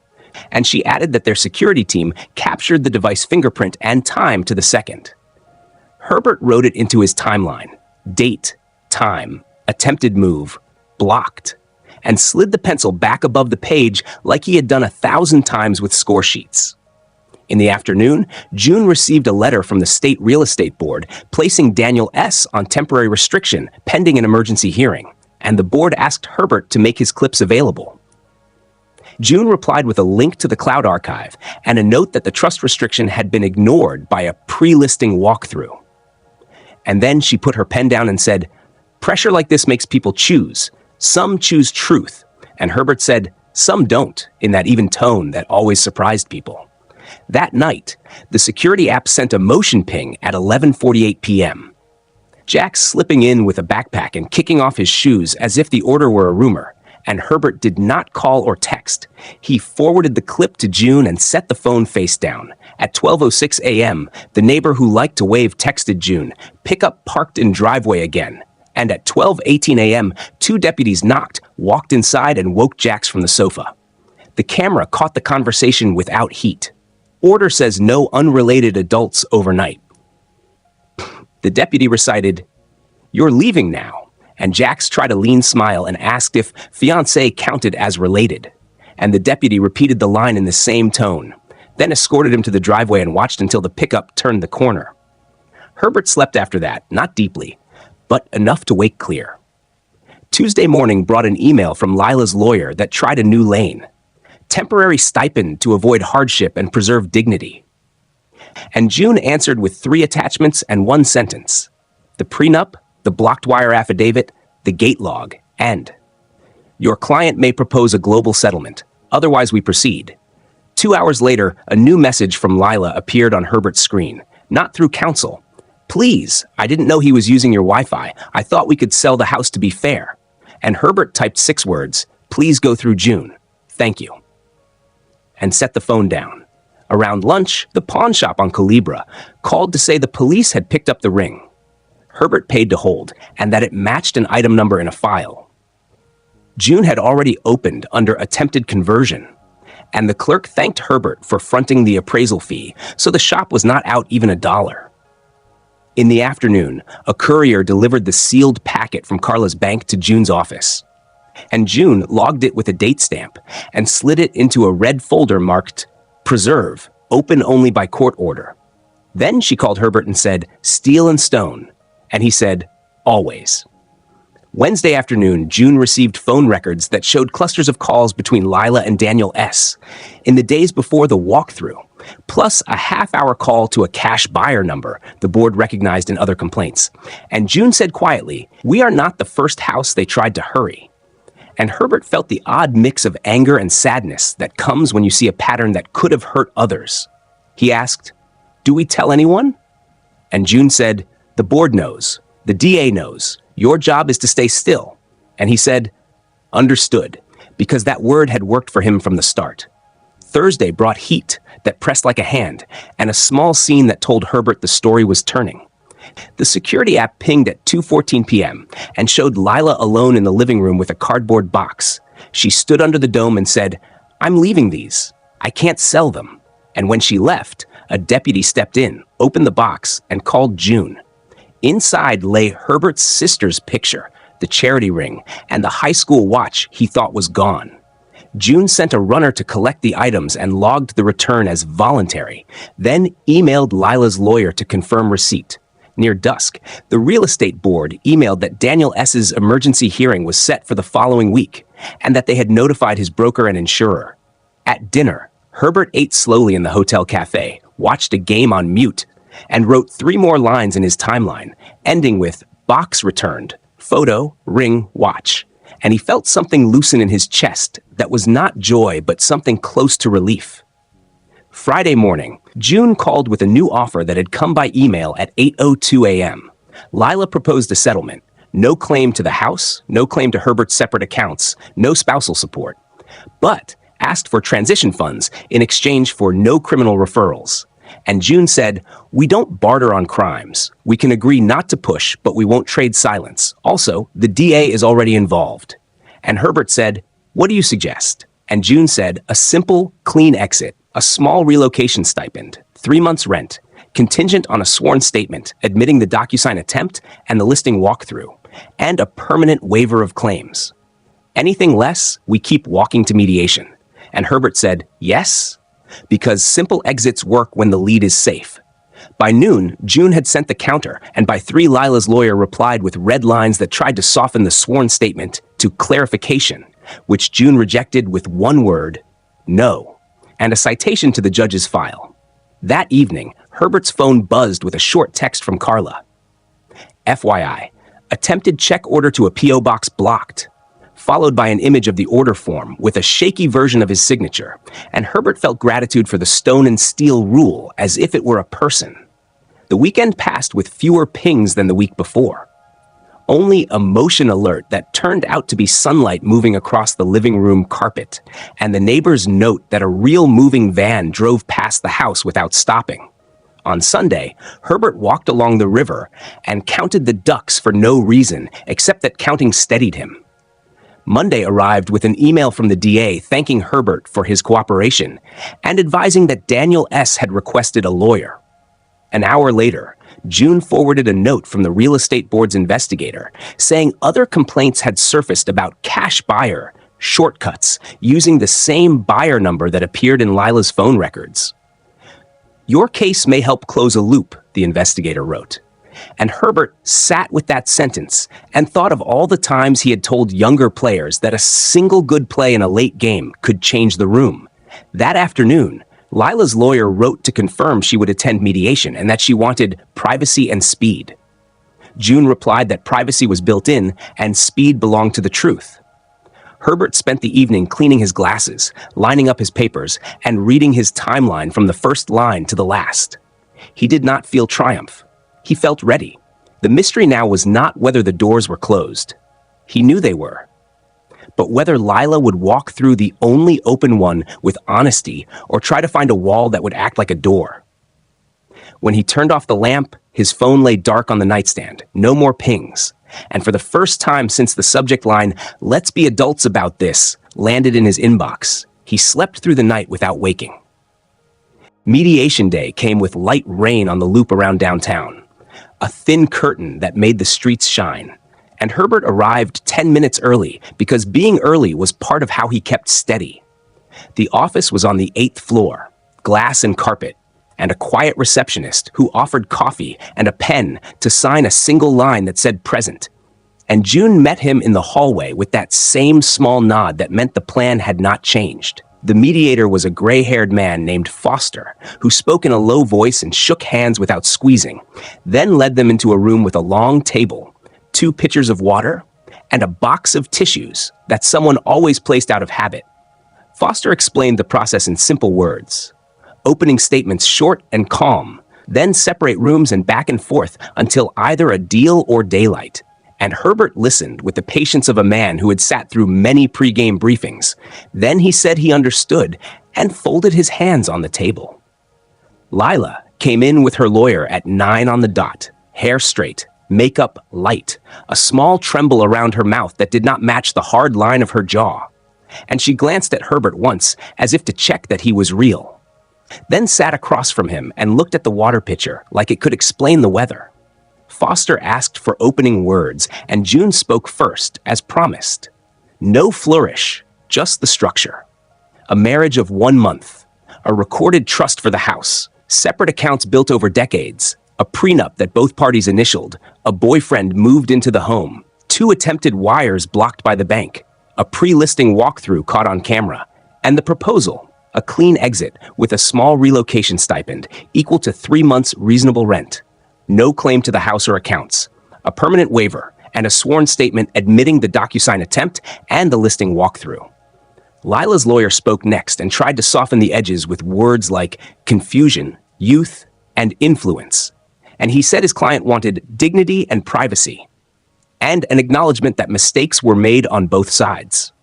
and she added that their security team captured the device fingerprint and time to the second. Herbert wrote it into his timeline: date, time, attempted move, blocked, and slid the pencil back above the page like he had done 1,000 times with score sheets. In the afternoon, June received a letter from the State Real Estate Board placing Daniel S. on temporary restriction pending an emergency hearing, and the board asked Herbert to make his clips available. June replied with a link to the cloud archive and a note that the trust restriction had been ignored by a pre-listing walkthrough. And then she put her pen down and said, "Pressure like this makes people choose. Some choose truth." And Herbert said, "Some don't," in that even tone that always surprised people. That night, the security app sent a motion ping at 11:48 p.m. Jack slipping in with a backpack and kicking off his shoes as if the order were a rumor, and Herbert did not call or text. He forwarded the clip to June and set the phone face down. At 12:06 a.m., the neighbor who liked to wave texted June, "Pickup parked in driveway again." And at 12:18 a.m., 2 deputies knocked, walked inside, and woke Jax from the sofa. The camera caught the conversation without heat. Order says no unrelated adults overnight. The deputy recited, "You're leaving now," and Jax tried a lean smile and asked if Fiancee counted as related. And the deputy repeated the line in the same tone, then escorted him to the driveway and watched until the pickup turned the corner. Herbert slept after that, not deeply, but enough to wake clear. Tuesday morning brought an email from Lila's lawyer that tried a new lane: temporary stipend to avoid hardship and preserve dignity. And June answered with 3 attachments and 1 sentence: the prenup, the blocked wire affidavit, the gate log, and "Your client may propose a global settlement. Otherwise, we proceed." 2 hours later, a new message from Lila appeared on Herbert's screen, not through counsel. "Please, I didn't know he was using your Wi-Fi. I thought we could sell the house to be fair." And Herbert typed 6 words: "Please go through June. Thank you." And set the phone down. Around lunch, the pawn shop on Calibra called to say the police had picked up the ring. Herbert paid to hold, and that it matched an item number in a file. June had already opened under attempted conversion, and the clerk thanked Herbert for fronting the appraisal fee, so the shop was not out even $1. In the afternoon, a courier delivered the sealed packet from Carla's bank to June's office, and June logged it with a date stamp and slid it into a red folder marked "Preserve, open only by court order." Then she called Herbert and said, "Steel and stone," and he said, "Always." Wednesday afternoon, June received phone records that showed clusters of calls between Lila and Daniel S. in the days before the walkthrough, plus a half-hour call to a cash buyer number the board recognized in other complaints. And June said quietly, "We are not the first house they tried to hurry." And Herbert felt the odd mix of anger and sadness that comes when you see a pattern that could have hurt others. He asked, "Do we tell anyone?" And June said, "The board knows. The DA knows. Your job is to stay still." And he said, "Understood," because that word had worked for him from the start. Thursday brought heat that pressed like a hand, and a small scene that told Herbert the story was turning. The security app pinged at 2:14 p.m. and showed Lila alone in the living room with a cardboard box. She stood under the dome and said, "I'm leaving these. I can't sell them." And when she left, a deputy stepped in, opened the box, and called June. Inside lay Herbert's sister's picture, the charity ring, and the high school watch he thought was gone. June sent a runner to collect the items and logged the return as voluntary, then emailed Lila's lawyer to confirm receipt. Near dusk, the real estate board emailed that Daniel S.'s emergency hearing was set for the following week, and that they had notified his broker and insurer. At dinner, Herbert ate slowly in the hotel cafe, watched a game on mute, and wrote 3 more lines in his timeline, ending with "box returned, photo, ring, watch." And he felt something loosen in his chest that was not joy, but something close to relief. Friday morning, June called with a new offer that had come by email at 8:02 a.m. Lila proposed a settlement: no claim to the house, no claim to Herbert's separate accounts, no spousal support, but asked for transition funds in exchange for no criminal referrals. And June said, "We don't barter on crimes. We can agree not to push, but we won't trade silence. Also, the DA is already involved." And Herbert said, "What do you suggest?" And June said, a simple, clean exit, a small relocation stipend, 3 months' rent, contingent on a sworn statement admitting the DocuSign attempt and the listing walkthrough, and a permanent waiver of claims. Anything less, we keep walking to mediation. And Herbert said, yes, because simple exits work when the lead is safe. By noon, June had sent the counter, and by 3, Lila's lawyer replied with red lines that tried to soften the sworn statement to clarification, which June rejected with one word, no, and a citation to the judge's file. That evening, Herbert's phone buzzed with a short text from Carla. FYI, attempted check order to a P.O. box blocked, followed by an image of the order form with a shaky version of his signature, and Herbert felt gratitude for the stone and steel rule as if it were a person. The weekend passed with fewer pings than the week before. Only a motion alert that turned out to be sunlight moving across the living room carpet, and the neighbor's note that a real moving van drove past the house without stopping. On Sunday, Herbert walked along the river and counted the ducks for no reason except that counting steadied him. Monday arrived with an email from the DA thanking Herbert for his cooperation and advising that Daniel S. had requested a lawyer. An hour later, June forwarded a note from the real estate board's investigator saying other complaints had surfaced about cash buyer shortcuts using the same buyer number that appeared in Lila's phone records. Your case may help close a loop, the investigator wrote. And Herbert sat with that sentence and thought of all the times he had told younger players that a single good play in a late game could change the room. That afternoon, Lila's lawyer wrote to confirm she would attend mediation and that she wanted privacy and speed. June replied that privacy was built in and speed belonged to the truth. Herbert spent the evening cleaning his glasses, lining up his papers, and reading his timeline from the first line to the last. He did not feel triumph. He felt ready. The mystery now was not whether the doors were closed. He knew they were. But whether Lila would walk through the only open one with honesty or try to find a wall that would act like a door. When he turned off the lamp, his phone lay dark on the nightstand, no more pings. And for the first time since the subject line, "Let's be adults about this," landed in his inbox, he slept through the night without waking. Mediation day came with light rain on the loop around downtown, a thin curtain that made the streets shine. And Herbert arrived 10 minutes early because being early was part of how he kept steady. The office was on the 8th floor, glass and carpet, and a quiet receptionist who offered coffee and a pen to sign a single line that said present. And June met him in the hallway with that same small nod that meant the plan had not changed. The mediator was a gray-haired man named Foster, who spoke in a low voice and shook hands without squeezing, then led them into a room with a long table, 2 pitchers of water, and a box of tissues that someone always placed out of habit. Foster explained the process in simple words. Opening statements short and calm, then separate rooms and back and forth until either a deal or daylight. And Herbert listened with the patience of a man who had sat through many pre-game briefings. Then he said he understood and folded his hands on the table. Lila came in with her lawyer at 9 on the dot, hair straight, makeup light, a small tremble around her mouth that did not match the hard line of her jaw. And she glanced at Herbert once as if to check that he was real. Then sat across from him and looked at the water pitcher like it could explain the weather. Foster asked for opening words, and June spoke first, as promised. No flourish, just the structure. A marriage of 1 month, a recorded trust for the house, separate accounts built over decades, a prenup that both parties initialed, a boyfriend moved into the home, 2 attempted wires blocked by the bank, a pre-listing walkthrough caught on camera, and the proposal, a clean exit with a small relocation stipend equal to 3 months reasonable rent. No claim to the house or accounts, a permanent waiver, and a sworn statement admitting the DocuSign attempt and the listing walkthrough. Lila's lawyer spoke next and tried to soften the edges with words like confusion, youth, and influence. And he said his client wanted dignity and privacy, and an acknowledgement that mistakes were made on both sides.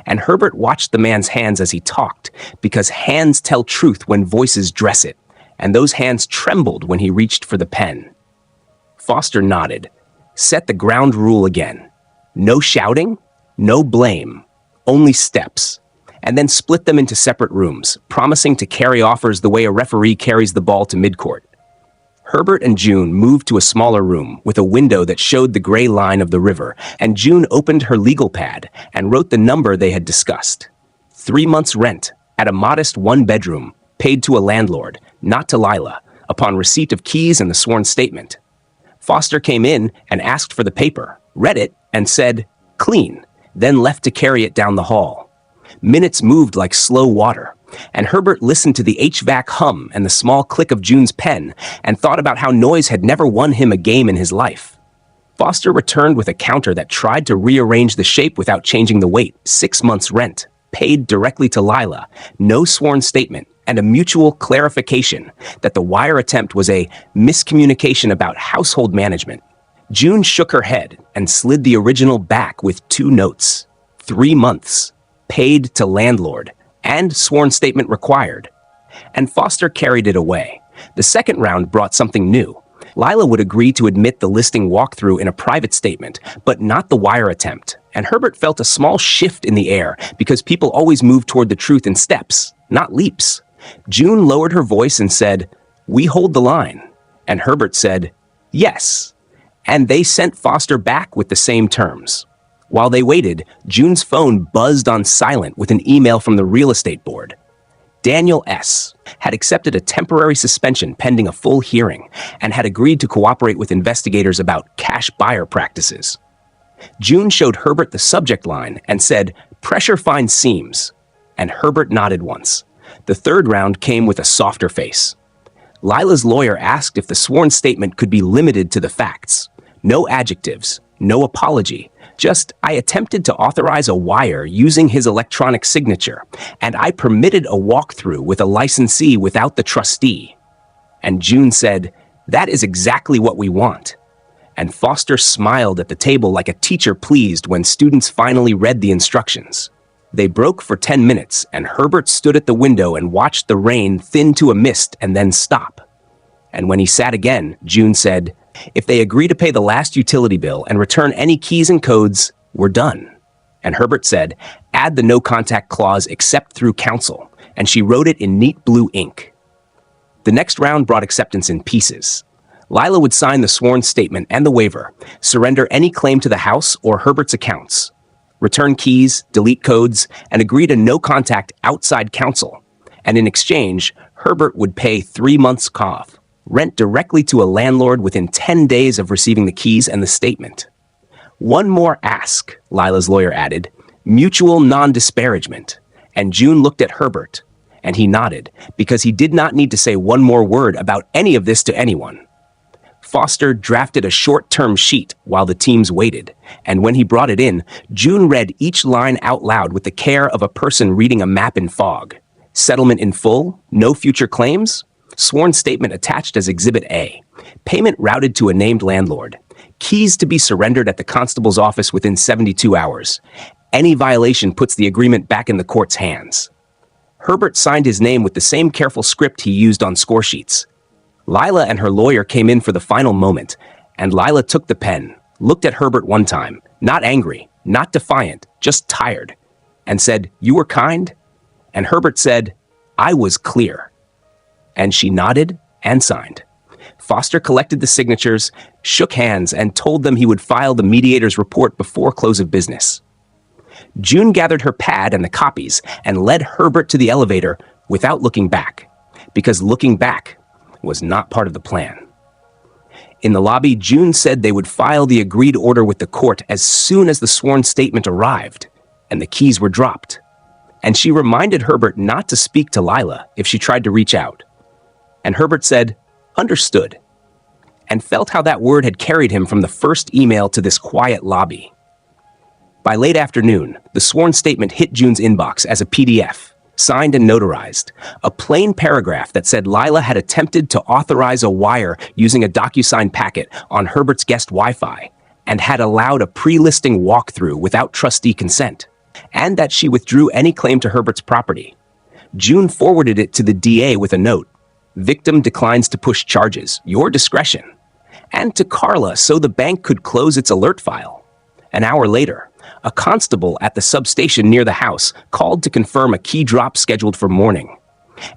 And Herbert watched the man's hands as he talked, because hands tell truth when voices dress it, and those hands trembled when he reached for the pen. Foster nodded, set the ground rule again. No shouting, no blame, only steps. and then split them into separate rooms, promising to carry offers the way a referee carries the ball to midcourt. Herbert and June moved to a smaller room with a window that showed the gray line of the river, and June opened her legal pad and wrote the number they had discussed. 3 months' rent at a modest one-bedroom, paid to a landlord, not to Lila, upon receipt of keys and the sworn statement. Foster came in and asked for the paper, read it, and said, "Clean," then left to carry it down the hall. Minutes moved like slow water, and Herbert listened to the HVAC hum and the small click of June's pen and thought about how noise had never won him a game in his life. Foster returned with a counter that tried to rearrange the shape without changing the weight. 6 months' rent, paid directly to Lila, no sworn statement, and a mutual clarification that the wire attempt was a miscommunication about household management. June shook her head and slid the original back with 2 notes. 3 months, paid to landlord, and sworn statement required. And Foster carried it away. The second round brought something new. Lila would agree to admit the listing walkthrough in a private statement, but not the wire attempt. And Herbert felt a small shift in the air because people always move toward the truth in steps, not leaps. June lowered her voice and said, "We hold the line." And Herbert said, "Yes." And they sent Foster back with the same terms. While they waited, June's phone buzzed on silent with an email from the real estate board. Daniel S. had accepted a temporary suspension pending a full hearing and had agreed to cooperate with investigators about cash buyer practices. June showed Herbert the subject line and said, "Pressure finds seams," and Herbert nodded once. The third round came with a softer face. Lila's lawyer asked if the sworn statement could be limited to the facts. No adjectives, no apology, just I attempted to authorize a wire using his electronic signature, and I permitted a walkthrough with a licensee without the trustee. And June said, "That is exactly what we want." And Foster smiled at the table like a teacher pleased when students finally read the instructions. They broke for 10 minutes, and Herbert stood at the window and watched the rain thin to a mist and then stop. And when he sat again, June said, "If they agree to pay the last utility bill and return any keys and codes, we're done." And Herbert said, "Add the no contact clause except through counsel," and she wrote it in neat blue ink. The next round brought acceptance in pieces. Lila would sign the sworn statement and the waiver, surrender any claim to the house or Herbert's accounts, return keys, delete codes, and agree to no contact outside counsel. And in exchange, Herbert would pay 3 months' COV, rent directly to a landlord within 10 days of receiving the keys and the statement. "One more ask," Lila's lawyer added, "mutual non-disparagement." And June looked at Herbert, and he nodded, because he did not need to say one more word about any of this to anyone. Foster drafted a short-term sheet while the teams waited, and when he brought it in, June read each line out loud with the care of a person reading a map in fog. Settlement in full, no future claims, sworn statement attached as Exhibit A, payment routed to a named landlord, keys to be surrendered at the constable's office within 72 hours. Any violation puts the agreement back in the court's hands. Herbert signed his name with the same careful script he used on score sheets. Lila and her lawyer came in for the final moment, and Lila took the pen, looked at Herbert one time, not angry, not defiant, just tired, and said, "You were kind?" And Herbert said, "I was clear." And she nodded and signed. Foster collected the signatures, shook hands, and told them he would file the mediator's report before close of business. June gathered her pad and the copies and led Herbert to the elevator without looking back, because looking back was not part of the plan. In the lobby, June said they would file the agreed order with the court as soon as the sworn statement arrived and the keys were dropped. And she reminded Herbert not to speak to Lila if she tried to reach out. And Herbert said, "Understood," and felt how that word had carried him from the first email to this quiet lobby. By late afternoon, the sworn statement hit June's inbox as a PDF, signed and notarized, a plain paragraph that said Lila had attempted to authorize a wire using a DocuSign packet on Herbert's guest Wi-Fi and had allowed a pre-listing walkthrough without trustee consent, and that she withdrew any claim to Herbert's property. June forwarded it to the DA with a note, "Victim declines to push charges, your discretion," and to Carla so the bank could close its alert file. An hour later, a constable at the substation near the house called to confirm a key drop scheduled for morning.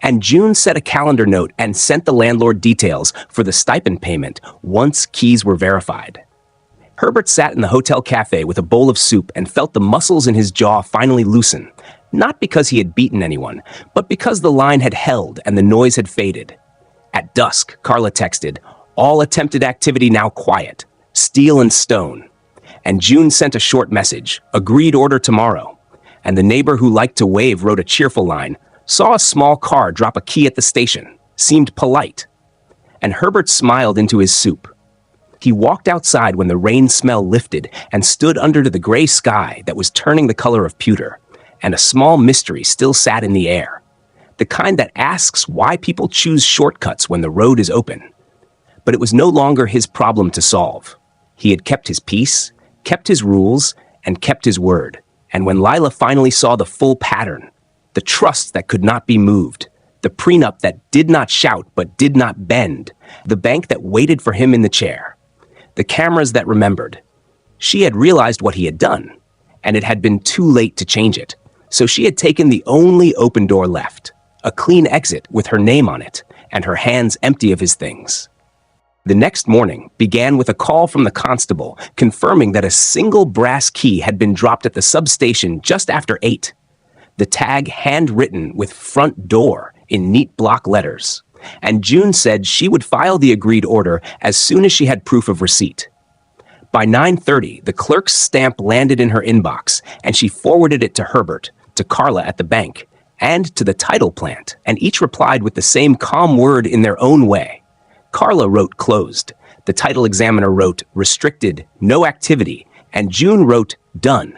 And June set a calendar note and sent the landlord details for the stipend payment once keys were verified. Herbert sat in the hotel cafe with a bowl of soup and felt the muscles in his jaw finally loosen, not because he had beaten anyone, but because the line had held and the noise had faded. At dusk, Carla texted, "All attempted activity now quiet. Steel and stone." And June sent a short message, "Agreed order tomorrow." And the neighbor who liked to wave wrote a cheerful line, "Saw a small car drop a key at the station. Seemed polite." And Herbert smiled into his soup. He walked outside when the rain smell lifted and stood under the gray sky that was turning the color of pewter, and a small mystery still sat in the air, the kind that asks why people choose shortcuts when the road is open. But it was no longer his problem to solve. He had kept his peace, kept his rules, and kept his word. And when Lila finally saw the full pattern, the trust that could not be moved, the prenup that did not shout but did not bend, the bank that waited for him in the chair, the cameras that remembered, she had realized what he had done, and it had been too late to change it. So she had taken the only open door left, a clean exit with her name on it, and her hands empty of his things. The next morning began with a call from the constable confirming that a single brass key had been dropped at the substation just after 8. The tag handwritten with "front door" in neat block letters. And June said she would file the agreed order as soon as she had proof of receipt. By 9:30, the clerk's stamp landed in her inbox, and she forwarded it to Herbert, to Carla at the bank, and to the title plant, and each replied with the same calm word in their own way. Carla wrote "closed," the title examiner wrote "restricted, no activity," and June wrote "done."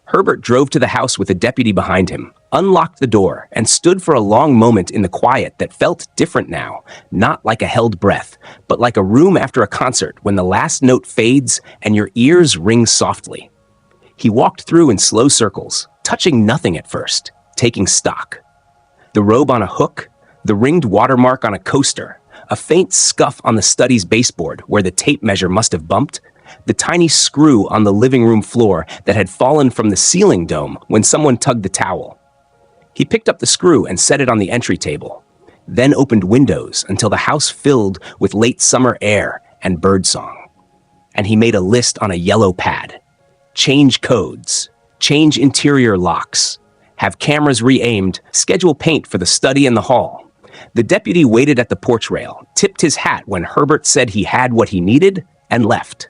Herbert drove to the house with a deputy behind him, unlocked the door, and stood for a long moment in the quiet that felt different now, not like a held breath, but like a room after a concert when the last note fades and your ears ring softly. He walked through in slow circles, touching nothing at first, taking stock. The robe on a hook, the ringed watermark on a coaster, a faint scuff on the study's baseboard where the tape measure must have bumped, the tiny screw on the living room floor that had fallen from the ceiling dome when someone tugged the towel. He picked up the screw and set it on the entry table, then opened windows until the house filled with late summer air and birdsong. And he made a list on a yellow pad. Change codes, change interior locks, have cameras re-aimed, schedule paint for the study and the hall. The deputy waited at the porch rail, tipped his hat when Herbert said he had what he needed, and left.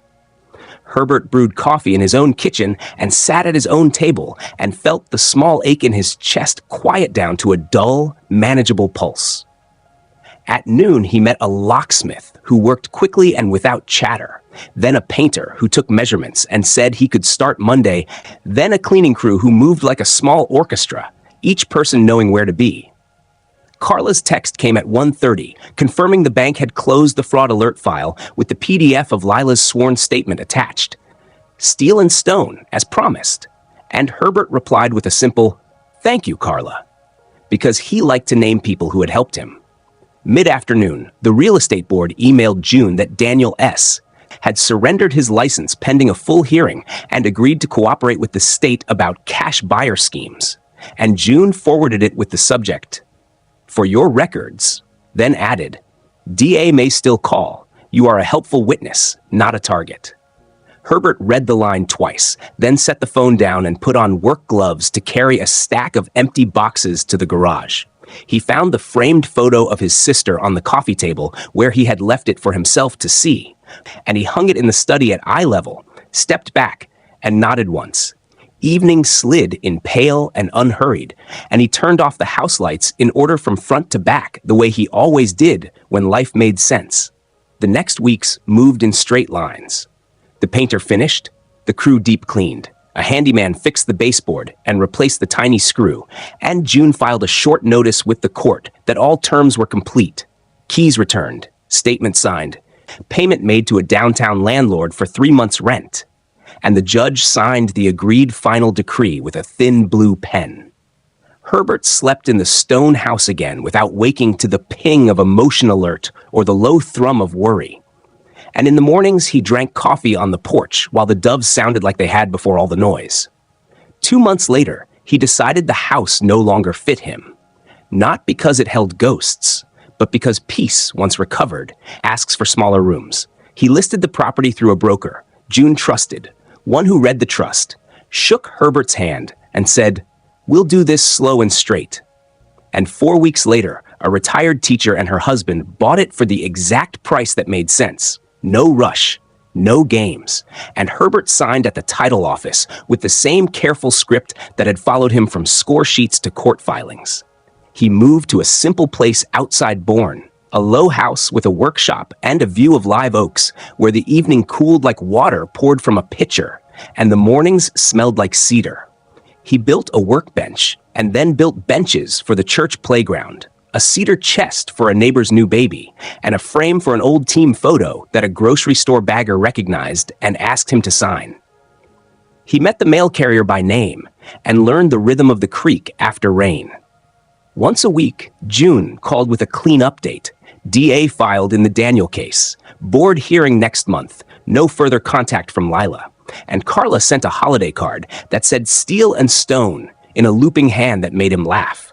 Herbert brewed coffee in his own kitchen and sat at his own table and felt the small ache in his chest quiet down to a dull, manageable pulse. At noon, he met a locksmith who worked quickly and without chatter, then a painter who took measurements and said he could start Monday, then a cleaning crew who moved like a small orchestra, each person knowing where to be. Carla's text came at 1:30, confirming the bank had closed the fraud alert file with the PDF of Lila's sworn statement attached. Steel and stone, as promised. And Herbert replied with a simple, "Thank you, Carla," because he liked to name people who had helped him. Mid-afternoon, the real estate board emailed June that Daniel S. had surrendered his license pending a full hearing and agreed to cooperate with the state about cash buyer schemes. And June forwarded it with the subject, "For your records," then added, "DA may still call. You are a helpful witness, not a target." Herbert read the line twice, then set the phone down and put on work gloves to carry a stack of empty boxes to the garage. He found the framed photo of his sister on the coffee table where he had left it for himself to see, and he hung it in the study at eye level, stepped back, and nodded once. Evening slid in pale and unhurried, and he turned off the house lights in order from front to back the way he always did when life made sense. The next weeks moved in straight lines. The painter finished, the crew deep cleaned, a handyman fixed the baseboard and replaced the tiny screw, and June filed a short notice with the court that all terms were complete. Keys returned, statement signed, payment made to a downtown landlord for 3 months' rent. And the judge signed the agreed final decree with a thin blue pen. Herbert slept in the stone house again without waking to the ping of a motion alert or the low thrum of worry. And in the mornings, he drank coffee on the porch while the doves sounded like they had before all the noise. 2 months later, he decided the house no longer fit him. Not because it held ghosts, but because peace, once recovered, asks for smaller rooms. He listed the property through a broker, June trusted, one who read the trust, shook Herbert's hand, and said, "We'll do this slow and straight." And 4 weeks later, a retired teacher and her husband bought it for the exact price that made sense. No rush, no games. And Herbert signed at the title office with the same careful script that had followed him from score sheets to court filings. He moved to a simple place outside Bourne, a low house with a workshop and a view of live oaks, where the evening cooled like water poured from a pitcher, and the mornings smelled like cedar. He built a workbench and then built benches for the church playground, a cedar chest for a neighbor's new baby, and a frame for an old team photo that a grocery store bagger recognized and asked him to sign. He met the mail carrier by name and learned the rhythm of the creek after rain. Once a week, June called with a clean update. DA filed in the Daniel case. Board hearing next month. No further contact from Lila. And Carla sent a holiday card that said steel and stone in a looping hand that made him laugh.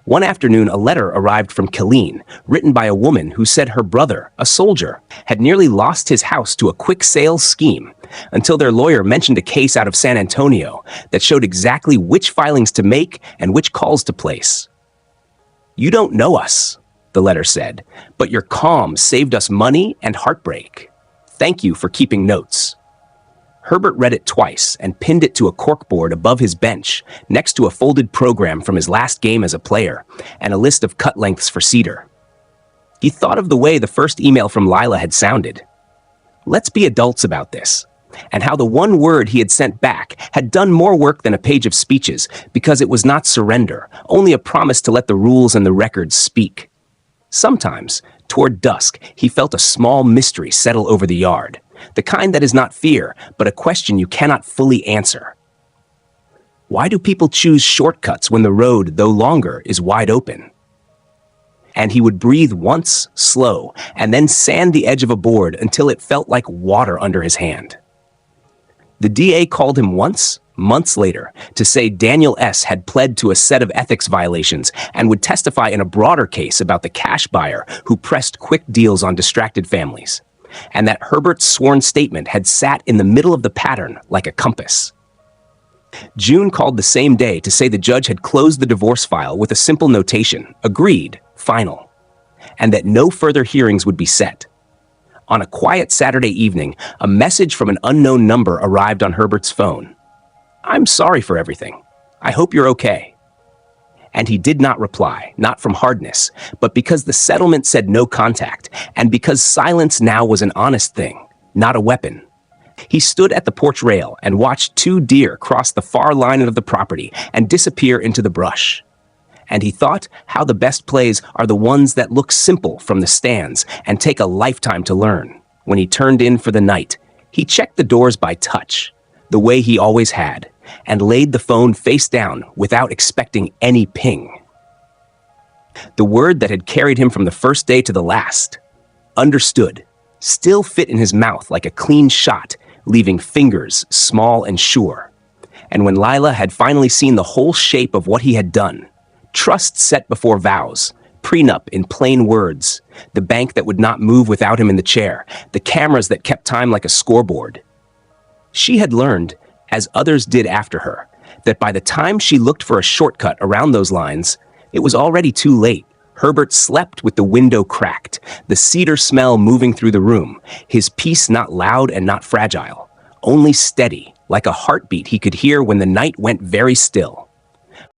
One afternoon, a letter arrived from Killeen, written by a woman who said her brother, a soldier, had nearly lost his house to a quick sales scheme until their lawyer mentioned a case out of San Antonio that showed exactly which filings to make and which calls to place. "You don't know us," the letter said, "but your calm saved us money and heartbreak. Thank you for keeping notes." Herbert read it twice and pinned it to a corkboard above his bench, next to a folded program from his last game as a player, and a list of cut lengths for cedar. He thought of the way the first email from Lila had sounded. Let's be adults about this, and how the one word he had sent back had done more work than a page of speeches because it was not surrender, only a promise to let the rules and the records speak. Sometimes, toward dusk, he felt a small mystery settle over the yard, the kind that is not fear, but a question you cannot fully answer. Why do people choose shortcuts when the road, though longer, is wide open? And he would breathe once, slow, and then sand the edge of a board until it felt like water under his hand. The DA called him once, months later, to say Daniel S. had pled to a set of ethics violations and would testify in a broader case about the cash buyer who pressed quick deals on distracted families, and that Herbert's sworn statement had sat in the middle of the pattern like a compass. June called the same day to say the judge had closed the divorce file with a simple notation, agreed, final, and that no further hearings would be set. On a quiet Saturday evening, a message from an unknown number arrived on Herbert's phone. "I'm sorry for everything. I hope you're okay." And he did not reply, not from hardness, but because the settlement said no contact, and because silence now was an honest thing, not a weapon. He stood at the porch rail and watched 2 deer cross the far line of the property and disappear into the brush. And he thought how the best plays are the ones that look simple from the stands and take a lifetime to learn. When he turned in for the night, he checked the doors by touch, the way he always had, and laid the phone face down without expecting any ping. The word that had carried him from the first day to the last, understood, still fit in his mouth like a clean shot, leaving fingers small and sure. And when Lila had finally seen the whole shape of what he had done, trust set before vows, prenup in plain words, the bank that would not move without him in the chair, the cameras that kept time like a scoreboard. She had learned, as others did after her, that by the time she looked for a shortcut around those lines, it was already too late. Herbert slept with the window cracked, the cedar smell moving through the room, his peace not loud and not fragile, only steady, like a heartbeat he could hear when the night went very still.